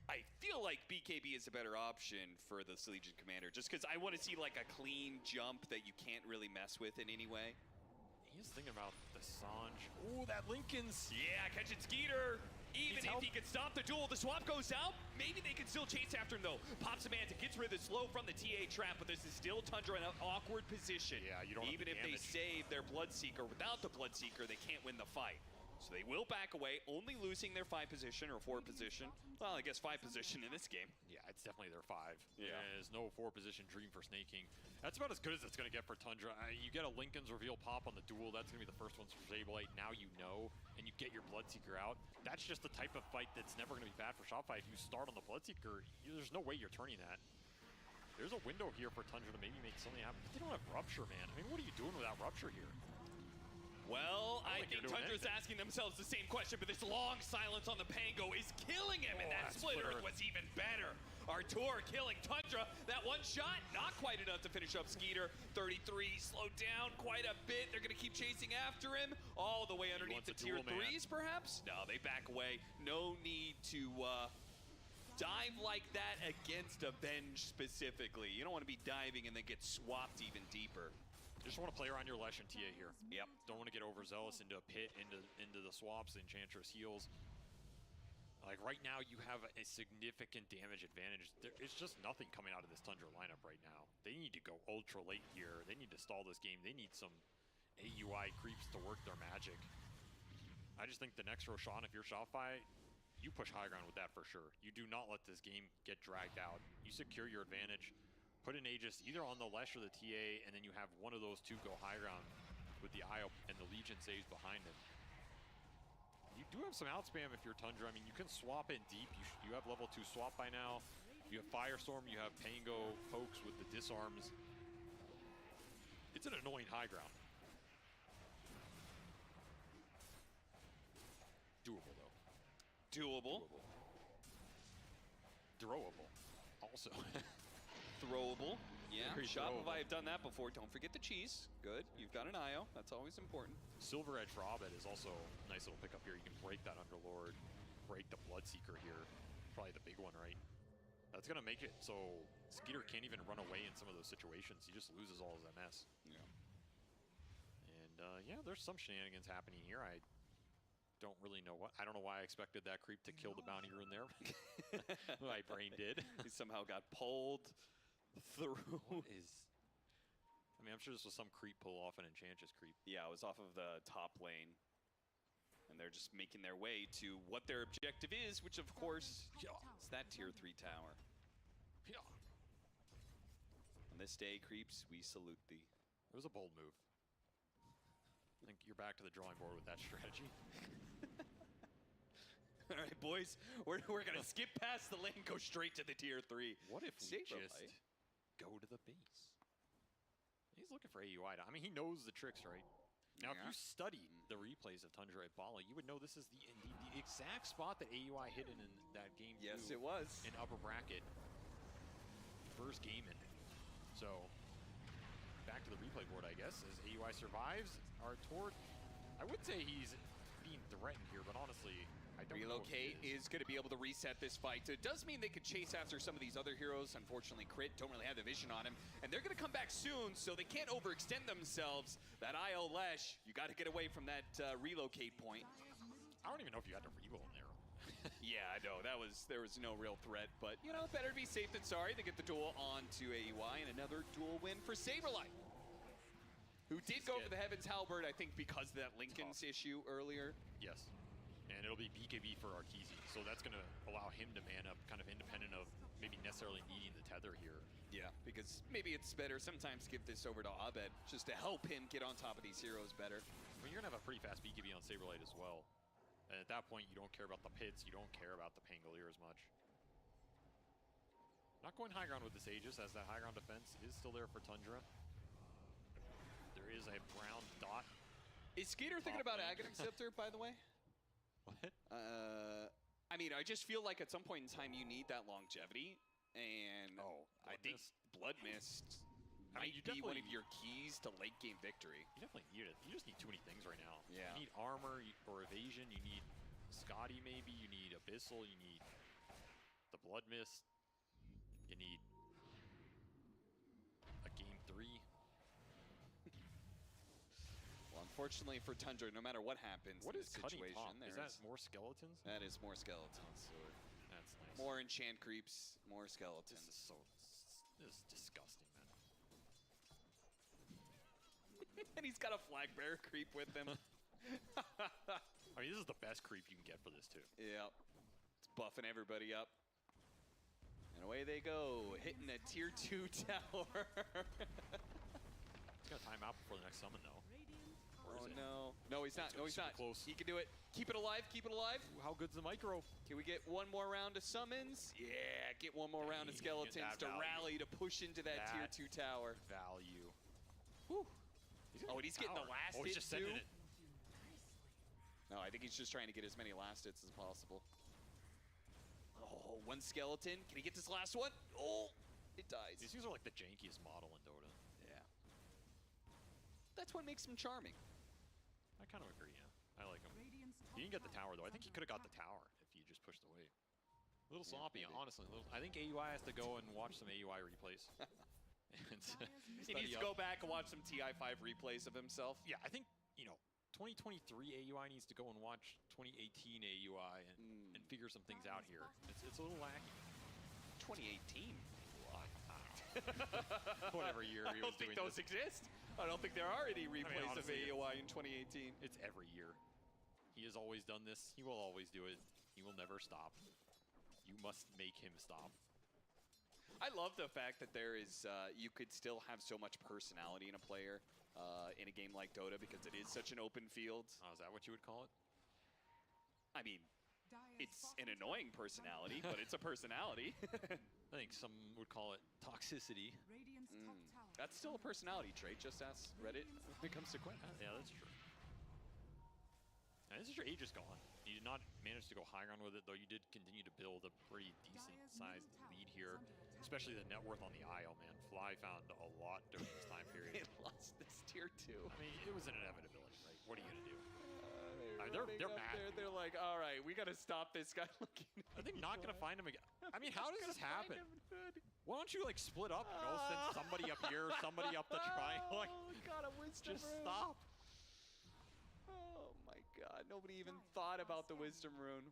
I feel like BKB is a better option for the Legion Commander, just because I want to see like a clean jump that you can't really mess with in any way. He's thinking about the Sanj. Ooh, that Lincoln's. Yeah, catching Skeeter. Even if he can stop the duel, the swap goes out. Maybe they can still chase after him, though. Pops a Manta, gets rid of the slow from the TA trap, but this is still Tundra in an awkward position. Yeah, you don't Even if they save their Bloodseeker, without the Bloodseeker, they can't win the fight. So they will back away, only losing their 5 position or 4 position. Well, I guess 5 position in this game. Yeah, it's definitely their 5. Yeah. There's no 4 position dream for Snake King. That's about as good as it's going to get for Tundra. You get a Lincoln's reveal pop on the duel. That's going to be the first ones for Sableye. Now you know, and you get your Bloodseeker out. That's just the type of fight that's never going to be bad for Shopify. If you start on the Bloodseeker, there's no way you're turning that. There's a window here for Tundra to maybe make something happen. But they don't have Rupture, man. I mean, what are you doing without Rupture here? Well, I think Tundra's asking themselves the same question, but this long silence on the Pango is killing him, and that split earth was even better. Artur killing Tundra. That one shot, not quite enough to finish up Skeeter. 33 slowed down quite a bit. They're going to keep chasing after him all the way underneath the tier 3s, perhaps? No, they back away. No need to dive like that against Avenge specifically. You don't want to be diving and then get swapped even deeper. Just want to play around your Lesh and TA here. Yep. Don't want to get overzealous into a pit, into the swaps, the Enchantress heals. Like right now, you have a significant damage advantage. It's just nothing coming out of this Tundra lineup right now. They need to go ultra late here. They need to stall this game. They need some AUI creeps to work their magic. I just think the next Roshan, if you're Shopify, you push high ground with that for sure. You do not let this game get dragged out. You secure your advantage. Put an Aegis either on the Lesh or the TA, and then you have one of those two go high ground with the IO and the Legion saves behind him. You do have some outspam if you're Tundra. I mean, you can swap in deep. You have level 2 swap by now. You have Firestorm, you have Pango pokes with the disarms. It's an annoying high ground. Doable, though. Doable. Throwable, also. Throwable. Yeah, Very Shopify throwable. have done that before. Don't forget the cheese. Good. You've got an IO. That's always important. Silver Edge for Abed is also a nice little pickup here. You can break that Underlord, break the Bloodseeker here. Probably the big one, right? That's going to make it so Skeeter can't even run away in some of those situations. He just loses all his MS. Yeah. And yeah, there's some shenanigans happening here. I don't really know what. I don't know why I expected that creep to kill the bounty rune there. My brain did. He somehow got pulled through. What is... I mean, I'm sure this was some creep pull off an Enchantress creep. Yeah, it was off of the top lane. And they're just making their way to what their objective is, which of course is that tier 3 tower. On this day, creeps, we salute thee. It was a bold move. I think you're back to the drawing board with that strategy. All right, boys, we're going to skip past the lane, go straight to the tier 3. What if we just go to the base? He's looking for AUI. I mean, he knows the tricks, right? Now, if you studied the replays of Tundra at Bala, you would know this is the exact spot that AUI hit in that game. Yes, it was. In upper bracket. First game ending. So, back to the replay board, I guess, as AUI survives. Artur, I would say he's being threatened here, but honestly, I don't Relocate know if he is going to be able to reset this fight. It does mean they could chase after some of these other heroes. Unfortunately, Crit don't really have the vision on him. And they're going to come back soon, so they can't overextend themselves. That IO Lesh, you got to get away from that relocate point. I don't even know if you had to reload in there. Yeah, I know. There was no real threat. But, you know, better to be safe than sorry. They get the duel onto AUI, and another duel win for Saberlight, who did go for the Heaven's Halberd, I think, because of that Lincoln's issue earlier. Yes. And it'll be BKB for Arkeezy. So that's going to allow him to man up, kind of independent of maybe necessarily needing the tether here. Yeah, because maybe it's better sometimes to give this over to Abed just to help him get on top of these heroes better. Well, you're going to have a pretty fast BKB on Saberlight as well. And at that point, you don't care about the pits. You don't care about the Pangolier as much. Not going high ground with this Aegis, as that high ground defense is still there for Tundra. There is a brown dot. Is Skeeter thinking about Aghanim Scepter, by the way? What? I mean, I just feel like at some point in time you need that longevity, and I think Blood Mist might be one of your keys to late game victory. You definitely need it. You just need too many things right now. Yeah. You need armor or evasion. You need Scotty maybe. You need Abyssal. You need the Blood Mist. You need a game 3. Well, unfortunately for Tundra, no matter what happens in this situation, is that more skeletons? That is more skeletons. So that's nice. More enchant creeps, more skeletons. This is disgusting, man. And he's got a flag bearer creep with him. I mean, this is the best creep you can get for this too. Yep. It's buffing everybody up. And away they go, hitting a tier 2 tower. He's got to time out before the next summon, though. Oh, no. No, he's not. No, he's not. Close. He can do it. Keep it alive. Keep it alive. Ooh, how good's the micro? Can we get one more round of summons? Yeah, get one more round of skeletons to rally to push into that tier 2 tower. Value. Whew. Oh, and he's getting the last hit, he's just sending too. it. No, I think he's just trying to get as many last hits as possible. Oh, one skeleton. Can he get this last one? Oh, it dies. These are like the jankiest model in Dota. Yeah. That's what makes him charming. I kind of agree, yeah. I like him. He didn't get the tower, though. I think he could have got the tower if he just pushed away. A little sloppy, honestly. I think AUI has to go and watch some AUI replays. He needs to go back and watch some TI5 replays of himself. Yeah, I think, 2023 AUI needs to go and watch 2018 AUI and figure some things out here. It's a little lacking. 2018? Whatever year he was doing I don't think those exist. I don't think there are any replays of AUI in 2018. It's every year. He has always done this. He will always do it. He will never stop. You must make him stop. I love the fact that there is, you could still have so much personality in a player in a game like Dota because it is such an open field. Oh, is that what you would call it? I mean, it's an annoying personality, but it's a personality. I think some would call it toxicity. That's still a personality trait. Just ask Reddit when it comes to Quinn. Yeah, that's true. And this is your Aegis gone. You did not manage to go high ground with it, though you did continue to build a pretty decent-sized lead here, especially the net worth on the IO, man. Fly found a lot during this time period. It lost this tier 2. I mean, it was an inevitability, right? What are you going to do? They're mad. They're like, all right, we got to stop this guy looking. Are they not going to find him again? I mean, how does this happen? Why don't you, split up, send somebody up here, somebody up the triangle? Oh, God, a wisdom Just rune. stop. Oh, my God. Nobody even thought about the wisdom rune.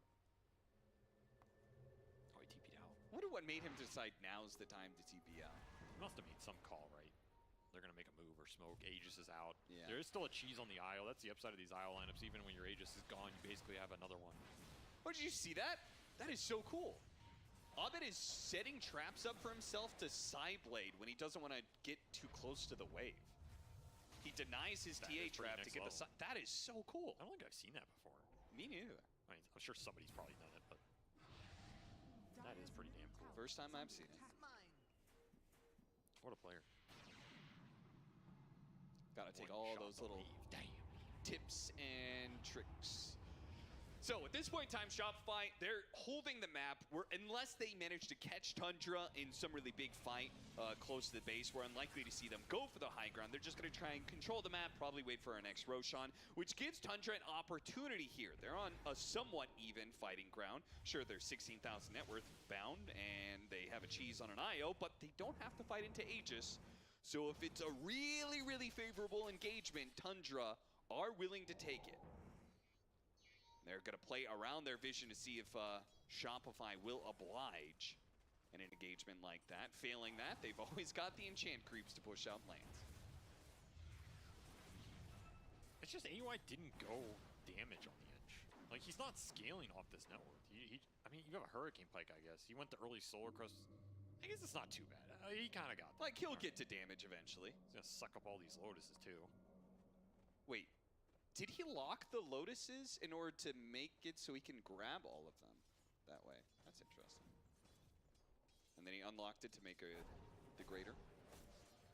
Oh, he TP'd out. I wonder what made him decide now's the time to TP out. He must have made some call, right? They're going to make a move or smoke. Aegis is out. Yeah. There is still a cheese on the IO. That's the upside of these IO lineups. Even when your Aegis is gone, you basically have another one. Oh, did you see that? That is so cool. Abed is setting traps up for himself to Psyblade when he doesn't want to get too close to the wave. He denies his TA trap to get the side. That is so cool. I don't think I've seen that before. Me neither. I mean, I'm sure somebody's probably done it, but that is pretty damn cool. First time I've seen it. What a player. Gotta take all those little tips and tricks. So at this point in time, Shopify, they're holding the map. Unless they manage to catch Tundra in some really big fight close to the base, we're unlikely to see them go for the high ground. They're just going to try and control the map, probably wait for our next Roshan, which gives Tundra an opportunity here. They're on a somewhat even fighting ground. Sure, they're 16,000 net worth bound, and they have a cheese on an IO, but they don't have to fight into Aegis. So if it's a really, really favorable engagement, Tundra are willing to take it. They're going to play around their vision to see if Shopify will oblige in an engagement like that. Failing that, they've always got the enchant creeps to push out lands. It's just AUI didn't go damage on the edge. Like, he's not scaling off this network. I mean, you have a Hurricane Pike, I guess. He went to early Solar Crest. I guess it's not too bad. He kind of got that. Like, he'll get to damage eventually. He's going to suck up all these Lotuses, too. Wait. Did he lock the Lotuses in order to make it so he can grab all of them that way? That's interesting. And then he unlocked it to make a Degrader.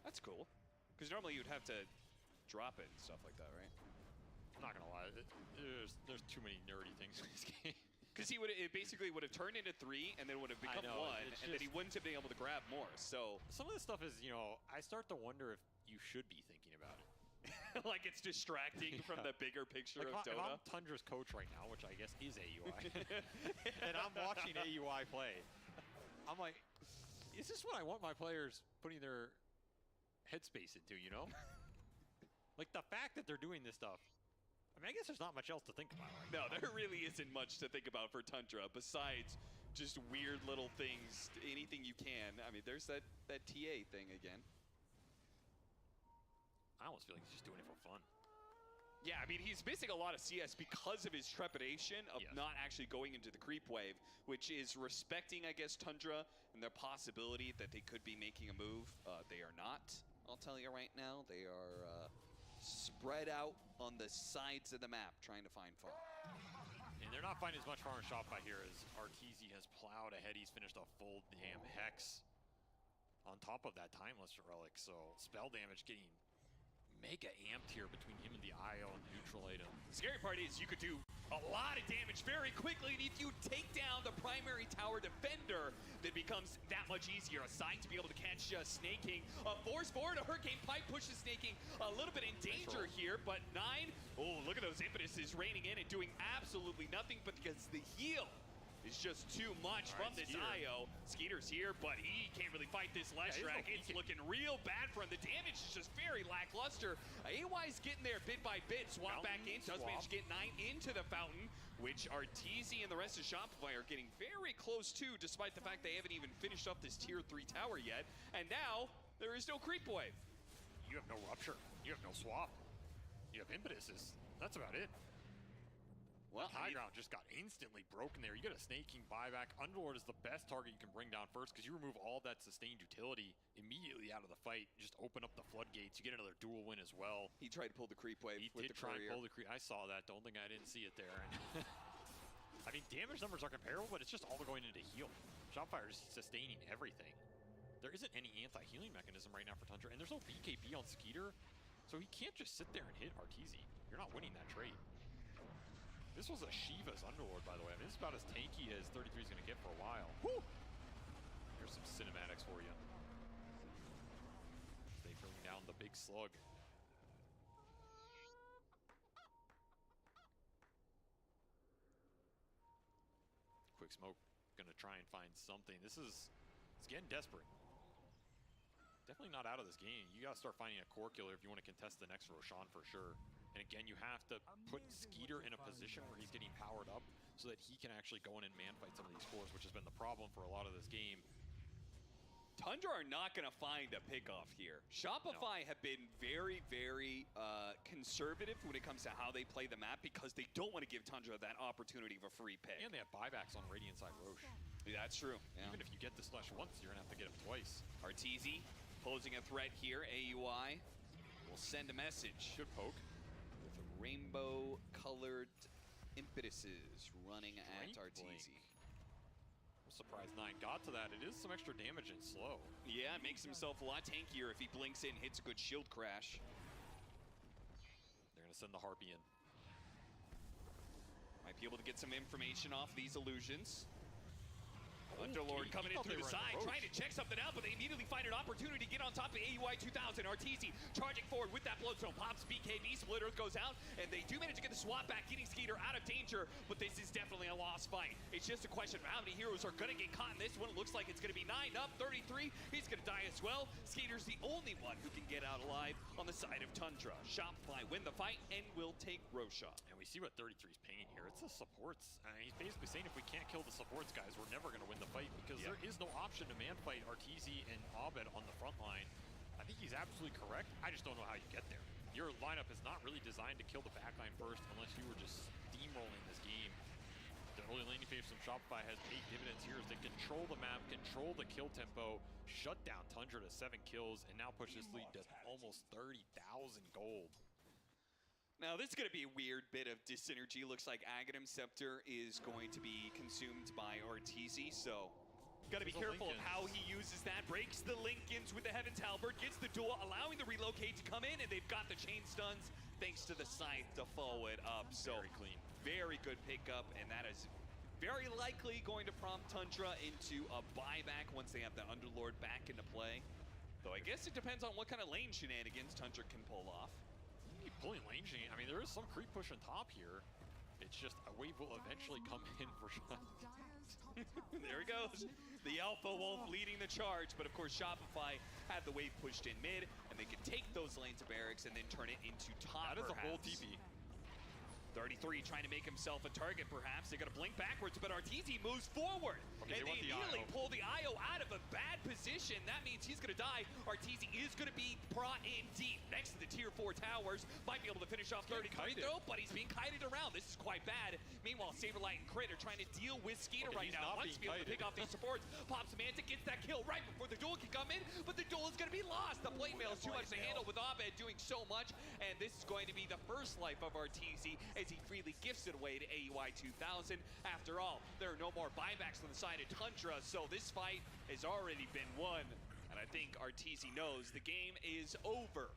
That's cool. Because normally you'd have to drop it and stuff like that, right? I'm not going to lie. There's too many nerdy things in this game. Because it basically would have turned into 3 and then would have become 1, and then he wouldn't have been able to grab more. So some of this stuff is, you know, I start to wonder if you should be thinking about it. like it's distracting from the bigger picture like of Dota. If I'm Tundra's coach right now, which I guess is AUI, and I'm watching AUI play, I'm like, is this what I want my players putting their headspace into, you know? Like the fact that they're doing this stuff, I mean, I guess there's not much else to think about right now. There really isn't much to think about for Tundra besides just weird little things, anything you can. I mean, there's that TA thing again. I almost feel like he's just doing it for fun. Yeah, I mean, he's missing a lot of CS because of his trepidation of not actually going into the creep wave, which is respecting, I guess, Tundra and their possibility that they could be making a move. They are not, I'll tell you right now. They are spread out on the sides of the map trying to find farm. And they're not finding as much farm in Shopify here as Arteezy has plowed ahead. He's finished a full damn Hex on top of that Timeless Relic, so spell damage getting mega amped here between him and the IO and the neutral item. The scary part is you could do a lot of damage very quickly, and if you take down the primary tower defender, that becomes that much easier. A side to be able to catch Snaking. A force forward, a Hurricane Pipe pushes Snaking a little bit in danger here, but 9, oh, look at those impetuses raining in and doing absolutely nothing, but because the heal is just too much from this IO. Skeeter's here, but he can't really fight this Leshrac. It's looking real bad for him. The damage is just very lackluster. AY's getting there bit by bit. Swap back in. Does manage to get 9 into the fountain, which Arteezy and the rest of Shopify are getting very close to, despite the fact they haven't even finished up this tier 3 tower yet. And now, there is no creep wave. You have no rupture. You have no swap. You have impetuses. That's about it. Well, high ground just got instantly broken there. You get a Snaking buyback. Underlord is the best target you can bring down first because you remove all that sustained utility immediately out of the fight. Just open up the floodgates. You get another dual win as well. He tried to pull the creep wave with the courier. He did try and pull the creep. I saw that. Don't think I didn't see it there. I mean, damage numbers are comparable, but it's just all going into heal. Shopify is sustaining everything. There isn't any anti-healing mechanism right now for Tundra, and there's no BKB on Skeeter, so he can't just sit there and hit Arteezy. You're not winning that trade. This was a Shiva's Underlord, by the way. I mean, this is about as tanky as 33 is going to get for a while. Woo! Here's some cinematics for you. They bring down the big slug. Quick smoke, going to try and find something. It's getting desperate. Definitely not out of this game. You got to start finding a core killer if you want to contest the next Roshan for sure. And again, you have to put Skeeter in a position where he's getting powered up so that he can actually go in and man-fight some of these cores, which has been the problem for a lot of this game. Tundra are not going to find a pickoff here. Shopify have been very, very conservative when it comes to how they play the map because they don't want to give Tundra that opportunity of a free pick. And they have buybacks on Radiant side Roche. Yeah, that's true. Yeah. Even if you get this slash once, you're going to have to get him twice. Arteezy posing a threat here. AUI will send a message. Good poke. Rainbow-colored impetuses running at Arteezy. I'm surprised 9 got to that. It is some extra damage and slow. Yeah, it makes himself a lot tankier if he blinks in, hits a good shield crash. They're going to send the Harpy in. Might be able to get some information off these illusions. Underlord coming in through the side, trying to check something out, but they immediately find an opportunity to get on top of AUI 2000. Arteezy charging forward with that Bloodstone. Pops BKB, Splitter goes out, and they do manage to get the swap back, getting Skeeter out of danger, but this is definitely a lost fight. It's just a question of how many heroes are going to get caught in this one. It looks like it's going to be 9 up, 33. He's going to die as well. Skeeter's the only one who can get out alive on the side of Tundra. Shopify win the fight and will take Roshan. And we see what 33's paying here. It's the supports. He's basically saying if we can't kill the supports, guys, we're never going to win the fight because there is no option to man-fight Arteezy and Abed on the front line. I think he's absolutely correct. I just don't know how you get there. Your lineup is not really designed to kill the backline first unless you were just steamrolling this game. The early laning phase from Shopify has paid dividends here as they control the map, control the kill tempo, shut down Tundra to 7 kills, and now push this lead to almost 30,000 gold. Now, this is going to be a weird bit of dyssynergy. Looks like Aghanim Scepter is going to be consumed by Arteezy, so got to be careful of how he uses that. Breaks the Lincolns with the Heaven's Halberd, gets the duel, allowing the relocate to come in, and they've got the chain stuns thanks to the Scythe to follow it up. So very clean. Very good pickup, and that is very likely going to prompt Tundra into a buyback once they have the Underlord back into play. Though I guess it depends on what kind of lane shenanigans Tundra can pull off. Pulling lane shenanigans. I mean, there is some creep push on top here. It's just a wave will eventually come in for sure. There he goes. The Alpha Wolf leading the charge, but of course Shopify had the wave pushed in mid, and they could take those lanes of barracks and then turn it into top. That is a whole perhaps. TP. 33 trying to make himself a target, perhaps. They're going to blink backwards, but Arteezy moves forward. Okay, and they immediately pull the IO out of a bad position. That means he's going to die. Arteezy is going to be brought in deep next to the tier 4 towers. Might be able to finish off 33 though, but he's being kited around. This is quite bad. Meanwhile, Saberlight and Crit are trying to deal with Skeeter right now. Wants to be able to pick off these supports. Pops Semantic gets that kill right before the duel can come in, but the duel is going to be lost. The blade mail is too much to handle with Abed doing so much, and this is going to be the first life of Arteezy as he freely gifts it away to AUI 2000. After all, there are no more buybacks on the side of Tundra, so this fight has already been won. And I think Arteezy knows the game is over.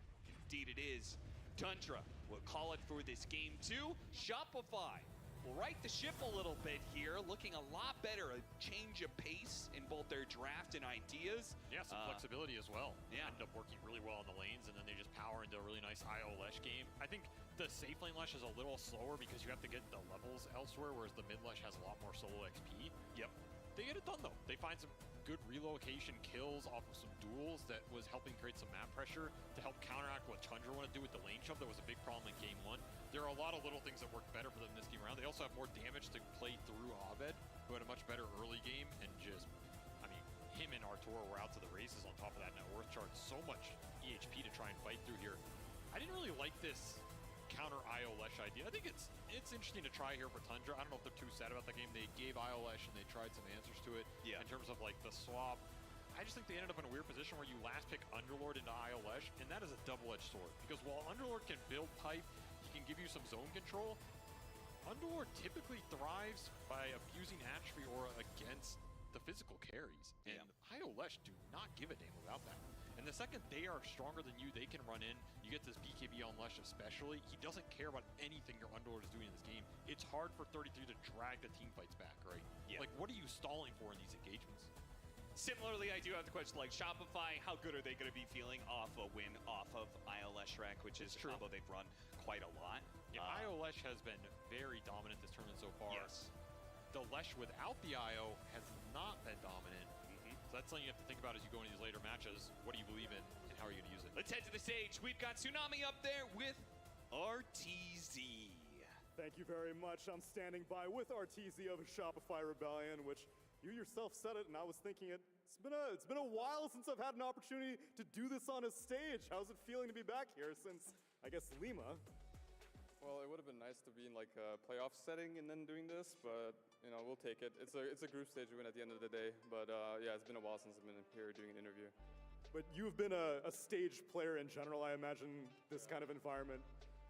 Indeed it is. Tundra will call it for this game 2. Shopify will right the ship a little bit here, looking a lot better, a change of pace in both their draft and ideas. Yeah, some flexibility as well. Yeah. Ended up working really well on the lanes, and then they just power into a really nice IO Lesh game. I think the safe lane Lesh is a little slower because you have to get the levels elsewhere, whereas the mid Lesh has a lot more solo XP. Yep. They get it done though. They find some good relocation kills off of some duels that was helping create some map pressure to help counteract what Tundra wanted to do with the lane shove. That was a big problem in game 1. There are a lot of little things that work better for them this game around. They also have more damage to play through Abed, who had a much better early game, and just, I mean, him and Arturo were out to the races on top of that net worth chart. So much EHP to try and fight through here. I didn't really like this counter IO Lesh idea. I think it's interesting to try here for Tundra. I don't know if they're too sad about the game. They gave IO Lesh and they tried some answers to it. Yeah. In terms of like the swap. I just think they ended up in a weird position where you last pick Underlord into IO Lesh, and that is a double-edged sword. Because while Underlord can build pipe, he can give you some zone control, Underlord typically thrives by abusing Atrophy Aura against the physical carries. And IO Lesh do not give a damn about that. And the second they are stronger than you, they can run in. You get this BKB on Lesh especially. He doesn't care about anything your Underlord is doing in this game. It's hard for 33 to drag the team fights back, right? Yeah. Like, what are you stalling for in these engagements? Similarly, I do have the question, like, Shopify, how good are they going to be feeling off a win off of ILS Shrek, which is a combo they've run quite a lot. Yeah, IO Lesh has been very dominant this tournament so far. Yes. The Lesh without the IO has not been dominant. So that's something you have to think about as you go into these later matches. What do you believe in, and how are you going to use it? Let's head to the stage. We've got Tsunami up there with RTZ. Thank you very much. I'm standing by with RTZ of Shopify Rebellion, which you yourself said it, and I was thinking it's been a while since I've had an opportunity to do this on a stage. How's it feeling to be back here since, I guess, Lima? Well, it would have been nice to be in like a playoff setting and then doing this, but you know, we'll take it. It's a group stage win at the end of the day, but yeah, it's been a while since I've been here doing an interview. But you've been a stage player in general. I imagine this kind of environment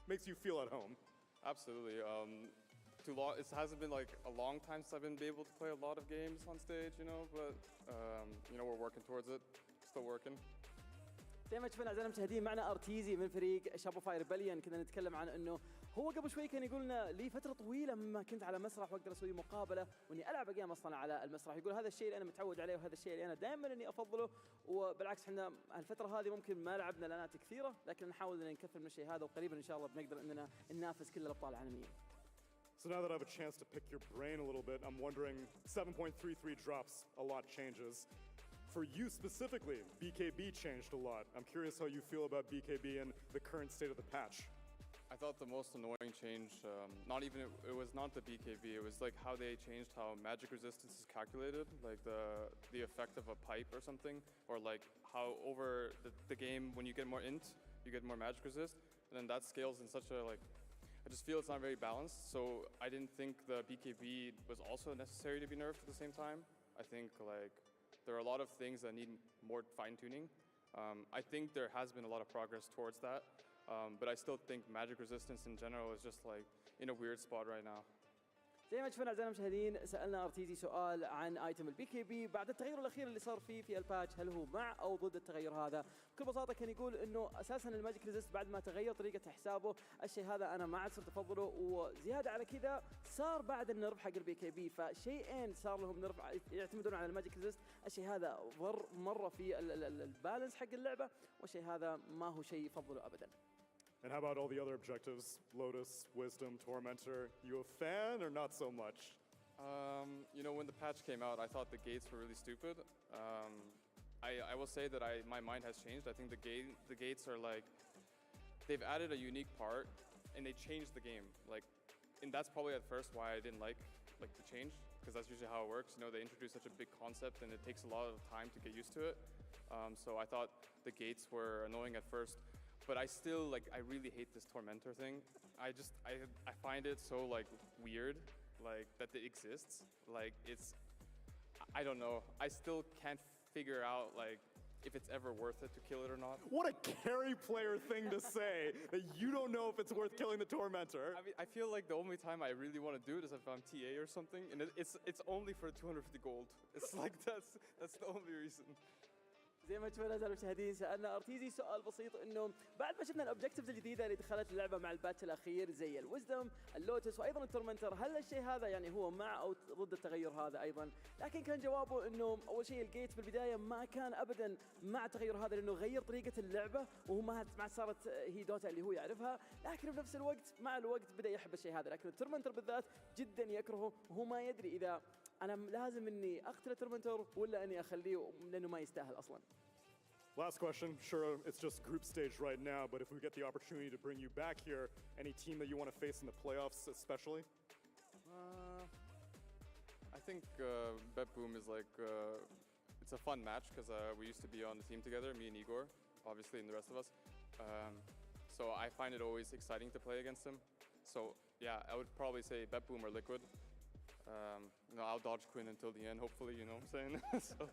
makes you feel at home. Absolutely. It hasn't been like a long time since I've been able to play a lot of games on stage, you know, but you know, we're working towards it. Still working. زي ما شفنا اعزائنا المشاهدين معنا ارتيزي من فريق شوبيفاي ريبليون. كنا نتكلم عن انه هو قبل شوي كان يقول لنا لي فتره طويله مما كنت على مسرح واقدر اسوي مقابله واني العب جيم اصلا على المسرح. يقول هذا الشيء اللي انا متعود عليه وهذا الشيء اللي انا دائما اني افضله، وبالعكس احنا الفتره هذه ممكن ما لعبنا لانات كثيره لكن نحاول ان نكثر من الشيء هذا، وقريبا ان شاء الله بنقدر اننا ننافس كل الابطال العالميين. So now that I have a chance to pick your brain a little bit, I'm wondering 7.33 drops, a lot changes. For you specifically, BKB changed a lot. I'm curious how you feel about BKB and the current state of the patch. I thought the most annoying change, it was not the BKB, it was like how they changed how magic resistance is calculated, like the effect of a pipe or something, or like how over the game when you get more int, you get more magic resist, and then that scales in such a like, I just feel it's not very balanced, so I didn't think the BKB was also necessary to be nerfed at the same time. I think like, there are a lot of things that need more fine-tuning. I think there has been a lot of progress towards that, but I still think magic resistance in general is just like in a weird spot right now. زي ما شفنا اعزائنا المشاهدين سالنا ارتيزي سؤال عن ايتم البي كي بي بعد التغير الاخير اللي صار فيه في الباتش، هل هو مع او ضد التغير هذا؟ بكل بساطه كان يقول انه اساسا الماجيك ريزيست بعد ما تغير طريقه حسابه الشيء هذا انا ما عاد صرت افضله، وزياده على كذا صار بعد النرف حق البي كي بي فشيئين صار لهم نرف يعتمدون على الماجيك ريزيست، الشيء هذا ضر مره في البالانس حق اللعبه، والشيء هذا ما هو شيء يفضله ابدا. And how about all the other objectives? Lotus, Wisdom, Tormentor. You a fan or not so much? You know, when the patch came out, I thought the gates were really stupid. I will say that my mind has changed. I think the gates are like, they've added a unique part and they changed the game. Like, and that's probably at first why I didn't like the change, because that's usually how it works. You know, they introduce such a big concept and it takes a lot of time to get used to it. So I thought the gates were annoying at first. But I still, I really hate this Tormentor thing. I find it so, weird, that it exists. I don't know. I still can't figure out, if it's ever worth it to kill it or not. What a carry player thing to say, that you don't know if it's worth killing the Tormentor. I mean, I feel like the only time I really want to do it is if I'm TA or something, and it's only for 250 gold. It's like, that's the only reason. زي ما تشوفون اعزائي المشاهدين سالنا ارتيزي سؤال بسيط انه بعد ما شفنا الاوبجكتيفز الجديده اللي دخلت اللعبه مع الباتش الاخير زي الويزدم، اللوتس وايضا التورمنتر، هل الشيء هذا يعني هو مع او ضد التغير هذا ايضا؟ لكن كان جوابه انه اول شيء الجيت في البدايه ما كان ابدا مع التغير هذا لانه غير طريقه اللعبه وهو ما صارت هي دوتا اللي هو يعرفها، لكن بنفس الوقت مع الوقت بدا يحب الشيء هذا، لكن التورمنتر بالذات جدا يكرهه وهو ما يدري اذا انا لازم اني اقتل التورمنتر ولا اني اخليه لانه ما يستاهل اصلا. Last question. Sure, it's just group stage right now, but if we get the opportunity to bring you back here, any team that you want to face in the playoffs especially? I think Bet Boom is it's a fun match because we used to be on the team together, me and Igor, obviously, and the rest of us. So I find it always exciting to play against him. So yeah, I would probably say Bet Boom or Liquid. I'll dodge Quinn until the end, hopefully, you know what I'm saying? So.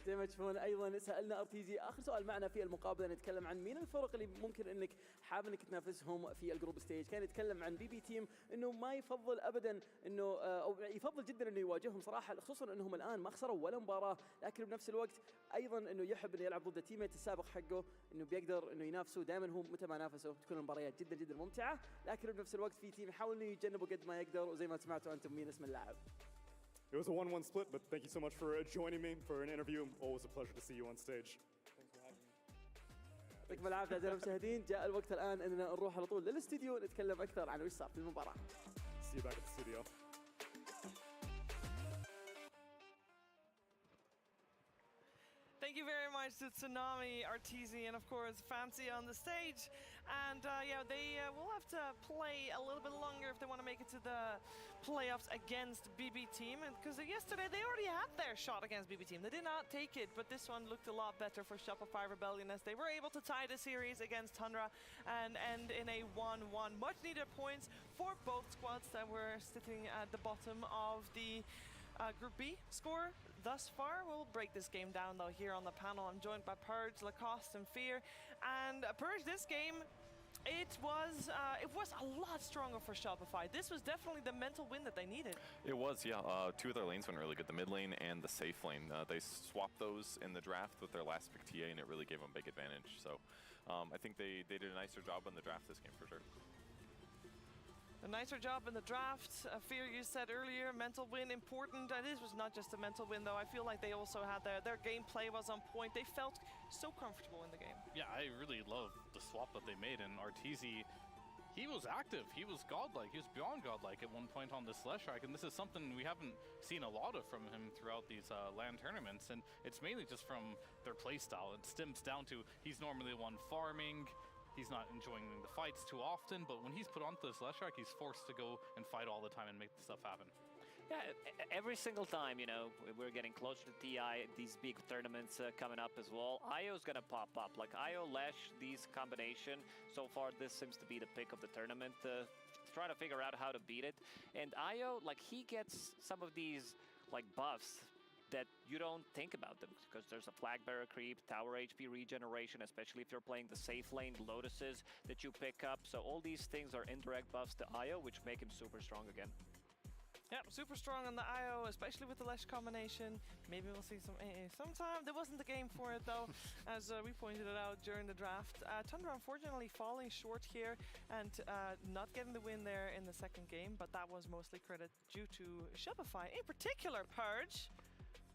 زي ما تشوفون ايضا سالنا ارتيزي اخر سؤال معنا في المقابله نتكلم عن مين الفرق اللي ممكن انك حابب انك تنافسهم في الجروب ستيج، كان يتكلم عن بي تيم انه ما يفضل ابدا انه او يفضل جدا انه يواجههم صراحه، خصوصا انهم الان ما خسروا ولا مباراه، لكن بنفس الوقت ايضا انه يحب انه يلعب ضد التيميت السابق حقه، انه بيقدر انه ينافسه دائما، هو متى ما نافسه تكون المباريات جدا جدا ممتعه، لكن بنفس الوقت في تيم يحاول انه يتجنبه قد ما يقدر، وزي ما سمعتوا انتم مين اسم اللاعب. It was a 1-1 split, but thank you so much for joining me for an interview. Always a pleasure to see you on stage. Thanks for having me. يعطيكم العافيه اعزائي المشاهدين، جاء الوقت الان اننا نروح على طول للاستديو نتكلم اكثر عن وش صار في المباراه. See you back at the studio. Thank you very much to Tsunami, Arteezy, and of course Fancy on the stage. And they will have to play a little bit longer if they want to make it to the playoffs against BB Team. And because yesterday they already had their shot against BB Team. They did not take it, but this one looked a lot better for Shopify Rebellion as they were able to tie the series against Tundra and end in a 1-1. Much needed points for both squads that were sitting at the bottom of the Group B score thus far. We'll break this game down though here on the panel. I'm joined by Purge, Lacoste and Fear. And Purge, this game, it was a lot stronger for Shopify. This was definitely the mental win that they needed. It was, yeah. Two of their lanes went really good, the mid lane and the safe lane. They swapped those in the draft with their last pick TA, and it really gave them a big advantage. So I think they did a nicer job in the draft this game for sure. A nicer job in the draft. Fear, you said earlier, mental win important. And this was not just a mental win, though. I feel like they also had their gameplay was on point. They felt so comfortable in the game. Yeah, I really love the swap that they made. And Arteezy, he was active. He was godlike. He was beyond godlike at one point on the Celestial. And this is something we haven't seen a lot of from him throughout these LAN tournaments. And it's mainly just from their play style. It stems down to he's normally the one farming. He's not enjoying the fights too often, but when he's put onto the Celestial, he's forced to go and fight all the time and make the stuff happen. Yeah, every single time, we're getting closer to TI, these big tournaments coming up as well. IO's gonna pop up. Like IO Lash, these combination, so far this seems to be the pick of the tournament. Trying to figure out how to beat it. And IO, he gets some of these buffs that you don't think about them, because there's a flag bearer creep, tower HP regeneration, especially if you're playing the safe lane, lotuses that you pick up. So all these things are indirect buffs to IO, which make him super strong again. Yep, super strong on the IO, especially with the Lesh combination. Maybe we'll see some AA sometime. There wasn't the game for it though, as we pointed it out during the draft. Tundra unfortunately falling short here and not getting the win there in the second game, but that was mostly credit due to Shopify. In particular, Purge.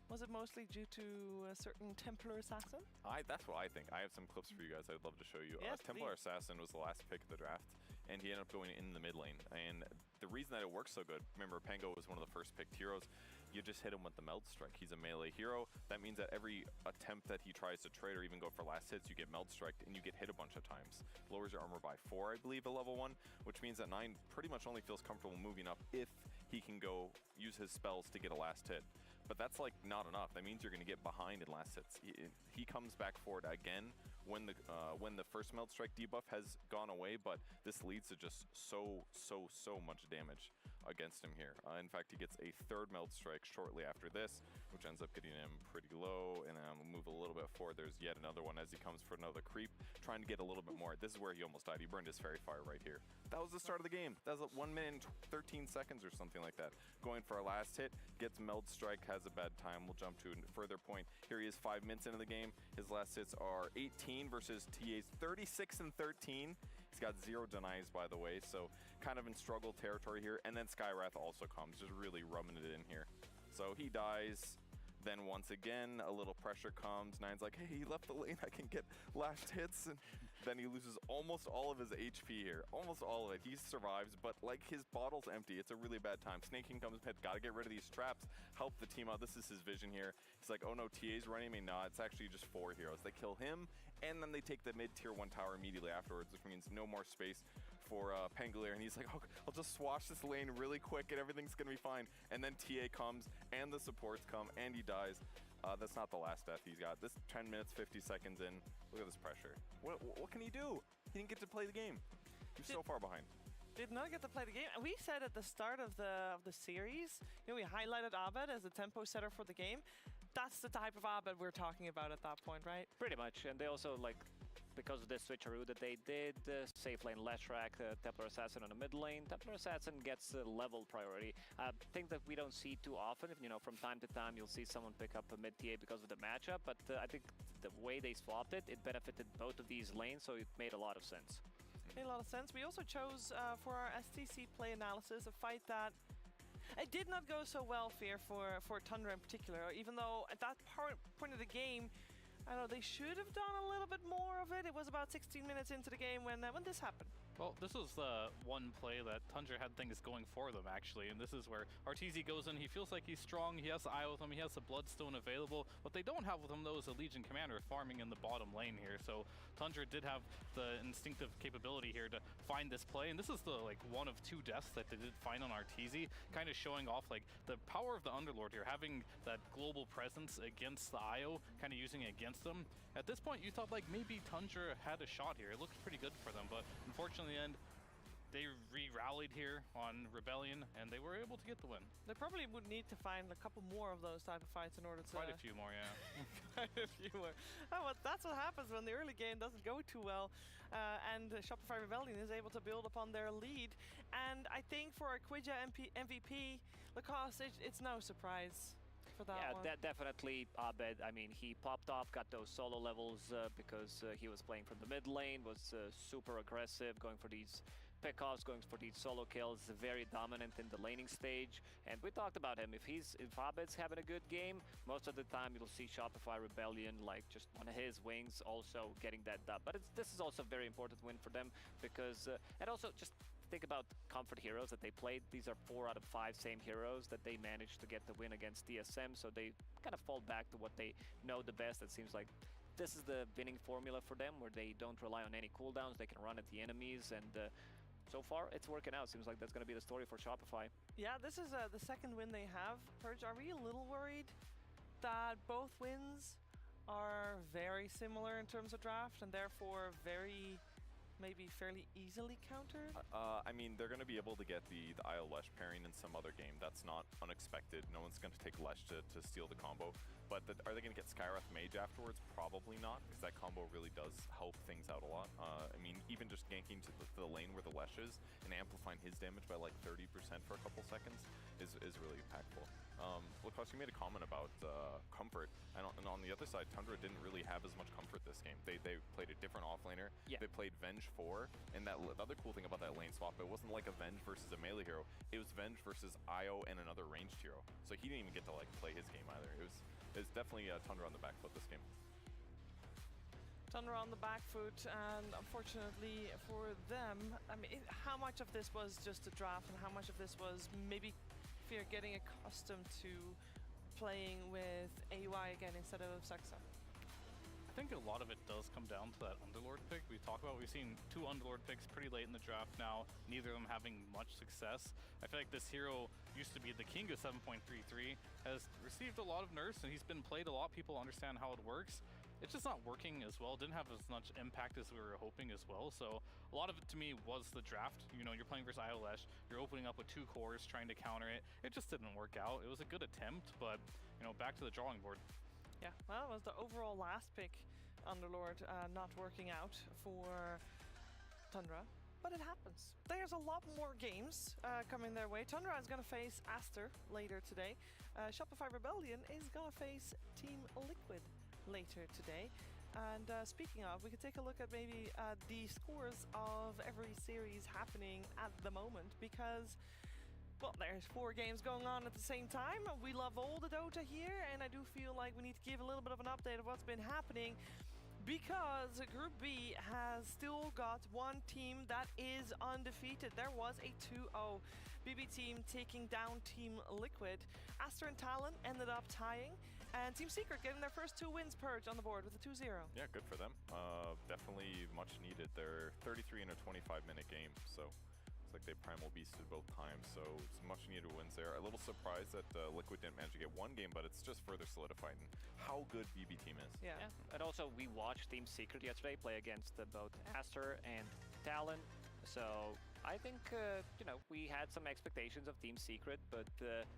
Was it mostly due to a certain Templar Assassin? That's what I think. I have some clips for you guys I'd love to show you. Yes, Templar please. Assassin was the last pick of the draft, and he ended up going in the mid lane. And the reason that it works so good, remember Pango was one of the first picked heroes, you just hit him with the Meld Strike. He's a melee hero. That means that every attempt that he tries to trade or even go for last hits, you get Meld Striked and you get hit a bunch of times. Lowers your armor by 4, I believe, at level 1, which means that 9 pretty much only feels comfortable moving up if he can go use his spells to get a last hit. But that's like not enough. That means you're going to get behind in last hits. He comes back forward again when the first Meld Strike debuff has gone away, but this leads to just so much damage against him here. In fact, he gets a third Meld Strike shortly after this, which ends up getting him pretty low, and then we'll move a little bit forward. There's yet another one as he comes for another creep, trying to get a little bit more. This is where he almost died. He burned his Fairy Fire right here. That was the start of the game. That was 1 minute and 13 seconds or something like that. Going for a last hit, gets Meld Strike, has a bad time. We'll jump to a further point. Here he is 5 minutes into the game. His last hits are 18 versus TA's 36 and 13. He's got 0 denies, by the way, so kind of in struggle territory here. And then Skywrath also comes, just really rubbing it in here. So he dies. Then once again, a little pressure comes. Nine's like, hey, he left the lane, I can get last hits. And then he loses almost all of his HP here. Almost all of it. He survives, but like his bottle's empty. It's a really bad time. Snake King comes ahead, gotta get rid of these traps, help the team out. This is his vision here. He's like, oh no, TA's running me. Nah, it's actually just 4 heroes. They kill him, and then they take the mid-tier 1 tower immediately afterwards, which means no more space for Pangolier, and he's like, oh, I'll just swash this lane really quick and everything's gonna be fine. And then TA comes, and the supports come, and he dies. That's not the last death he's got. This 10 minutes, 50 seconds in. Look at this pressure. What can he do? He didn't get to play the game. He's so far behind. Did not get to play the game. We said at the start of the series, we highlighted Abed as the tempo setter for the game. That's the type of Abed we're talking about at that point, right? Pretty much, and they also because of the switcheroo that they did, safe lane Leshrac, Templar Assassin on the mid lane. Templar Assassin gets level priority. I think that we don't see too often. From time to time you'll see someone pick up a mid TA because of the matchup, but I think the way they swapped it, it benefited both of these lanes, so it made a lot of sense. Made a lot of sense. We also chose for our STC play analysis a fight that it did not go so well for Tundra in particular, even though at that point of the game, I don't know, they should have done a little bit more of it. It was about 16 minutes into the game when this happened. Well, this was the one play that Tundra had things going for them, actually, and this is where RTZ goes in. He feels like he's strong. He has the eye with him. He has the Bloodstone available. What they don't have with him, though, is a Legion Commander farming in the bottom lane here. So Tundra did have the instinctive capability here to find this play, and this is the one of 2 deaths that they did find on RTZ, kind of showing off the power of the Underlord here, having that global presence against the IO, kind of using it against them. At this point, you thought maybe Tundra had a shot here. It looked pretty good for them, but unfortunately, in the end, they re-rallied here on Rebellion, and they were able to get the win. They probably would need to find a couple more of those type of fights in order to... Quite a few more, yeah. Quite a few more. Oh, well, that's what happens when the early game doesn't go too well, and Shopify Rebellion is able to build upon their lead. And I think for our Quidja MVP, Lacoste, it's no surprise. Yeah, definitely Abed. I mean, he popped off, got those solo levels because he was playing from the mid lane, was super aggressive, going for these pickoffs, going for these solo kills, very dominant in the laning stage. And we talked about him. If Abed's having a good game, most of the time you'll see Shopify Rebellion, just on his wings, also getting that dub. But this is also a very important win for them because, and also just think about comfort heroes that they played. These are 4 out of 5 same heroes that they managed to get the win against DSM, so they kind of fall back to what they know the best. It seems like this is the winning formula for them, where they don't rely on any cooldowns, they can run at the enemies, and so far it's working out. Seems like that's going to be the story for Shopify. Yeah, this is the second win they have. Purge, are we a little worried that both wins are very similar in terms of draft, and therefore very maybe fairly easily countered? I mean, they're going to be able to get the IO Lesh pairing in some other game. That's not unexpected. No one's going to take Lesh to steal the combo. But are they going to get Skywrath Mage afterwards? Probably not, because that combo really does help things out a lot. I mean, even just ganking to the lane where the Lesh is and amplifying his damage by like 30% for a couple seconds is really impactful. Lacoste, you made a comment about comfort, and on the other side, Tundra didn't really have as much comfort this game. They played a different offlaner. Yeah. They played Venge 4, and the other cool thing about that lane swap, it wasn't like a Venge versus a melee hero. It was Venge versus Io and another ranged hero. So he didn't even get to like play his game either. It's definitely Tundra on the back foot this game. Tundra on the back foot, and unfortunately for them, I mean, how much of this was just a draft, and how much of this was maybe fear getting accustomed to playing with AY again instead of Saxa? I think a lot of it does come down to that Underlord pick. We've seen 2 Underlord picks pretty late in the draft now, neither of them having much success. I feel like this hero used to be the king of 7.33, has received a lot of nerfs, and he's been played a lot. People understand how it works. It's just not working as well. Didn't have as much impact as we were hoping as well. So a lot of it to me was the draft. You know, you're playing versus Lesh, you're opening up with 2 cores trying to counter it. It just didn't work out. It was a good attempt, but you know, back to the drawing board. Yeah, well, it was the overall last pick, Underlord, not working out for Tundra. But it happens. There's a lot more games coming their way. Tundra is going to face Aster later today. Shopify Rebellion is going to face Team Liquid later today. And speaking of, we could take a look at maybe the scores of every series happening at the moment, because, well, there's 4 games going on at the same time. We love all the Dota here, and I do feel like we need to give a little bit of an update of what's been happening, because Group B has still got one team that is undefeated. There was a 2-0 BB team taking down Team Liquid. Aster and Talon ended up tying, and Team Secret getting their first 2 wins purged on the board with a 2-0. Yeah, good for them. Definitely much needed. They're 33 in a 25-minute game, so it's like they primal beasted both times, so it's much needed wins there. A little surprised that Liquid didn't manage to get one game, but it's just further solidifying how good BB team is. Yeah. And also, we watched Team Secret yesterday play against both Aster and Talon, so I think, you know, we had some expectations of Team Secret, but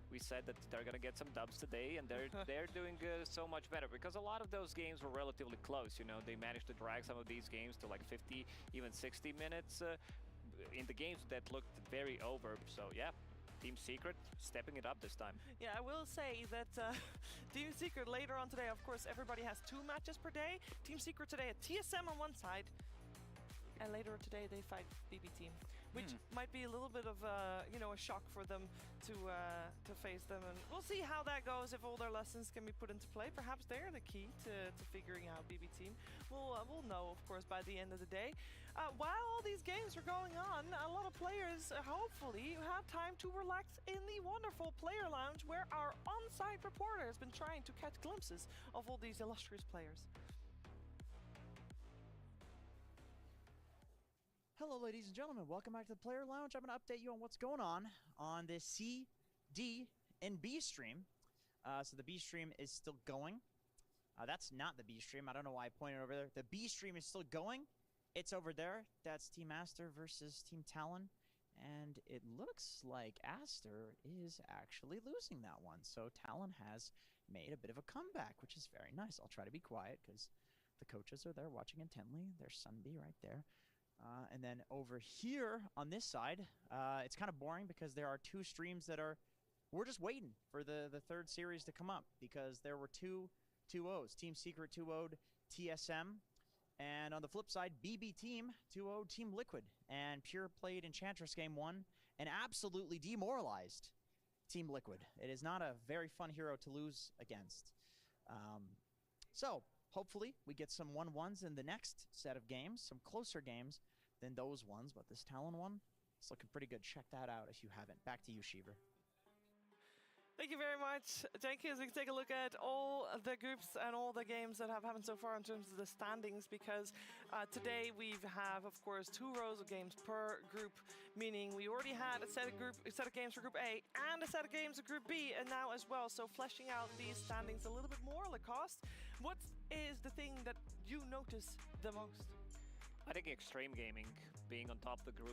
we said that they're going to get some dubs today, and they're doing so much better, because a lot of those games were relatively close. You know, they managed to drag some of these games to like 50, even 60 minutes in the games that looked very over. So yeah, Team Secret stepping it up this time. Yeah, I will say that Team Secret later on today, of course, everybody has 2 matches per day. Team Secret today at TSM on one side, and later today they fight BB team, which might be a little bit of you know, a shock for them to face them, and we'll see how that goes. If all their lessons can be put into play, perhaps they're the key to figuring out BB team. We'll know, of course, by the end of the day. While all these games are going on, a lot of players hopefully have time to relax in the wonderful player lounge, where our on-site reporter has been trying to catch glimpses of all these illustrious players. Hello, ladies and gentlemen. Welcome back to the Player Lounge. I'm going to update you on what's going on the C, D, and B stream. So the B stream is still going. That's not the B stream. I don't know why I pointed over there. The B stream is still going. It's over there. That's Team Aster versus Team Talon. And it looks like Aster is actually losing that one. So Talon has made a bit of a comeback, which is very nice. I'll try to be quiet because the coaches are there watching intently. There's Sunby right there. And then over here on this side, it's kind of boring because there are 2 streams that we're just waiting for the third series to come up, because there were 2 2-0s. Team Secret 2-0'd TSM. And on the flip side, BB Team 2-0'd Team Liquid. And Pure played Enchantress Game 1 and absolutely demoralized Team Liquid. It is not a very fun hero to lose against. So hopefully we get some 1-1s in the next set of games, some closer games than those ones. But this Talon one, it's looking pretty good. Check that out if you haven't. Back to you, Shiver. Thank you very much. Jenkins, we can take a look at all the groups and all the games that have happened so far in terms of the standings, because today we have, of course, 2 rows of games per group, meaning we already had a set of games for Group A and a set of games for Group B, and now as well. So fleshing out these standings a little bit more, Lacoste, what is the thing that you notice the most? I think Extreme Gaming being on top of the group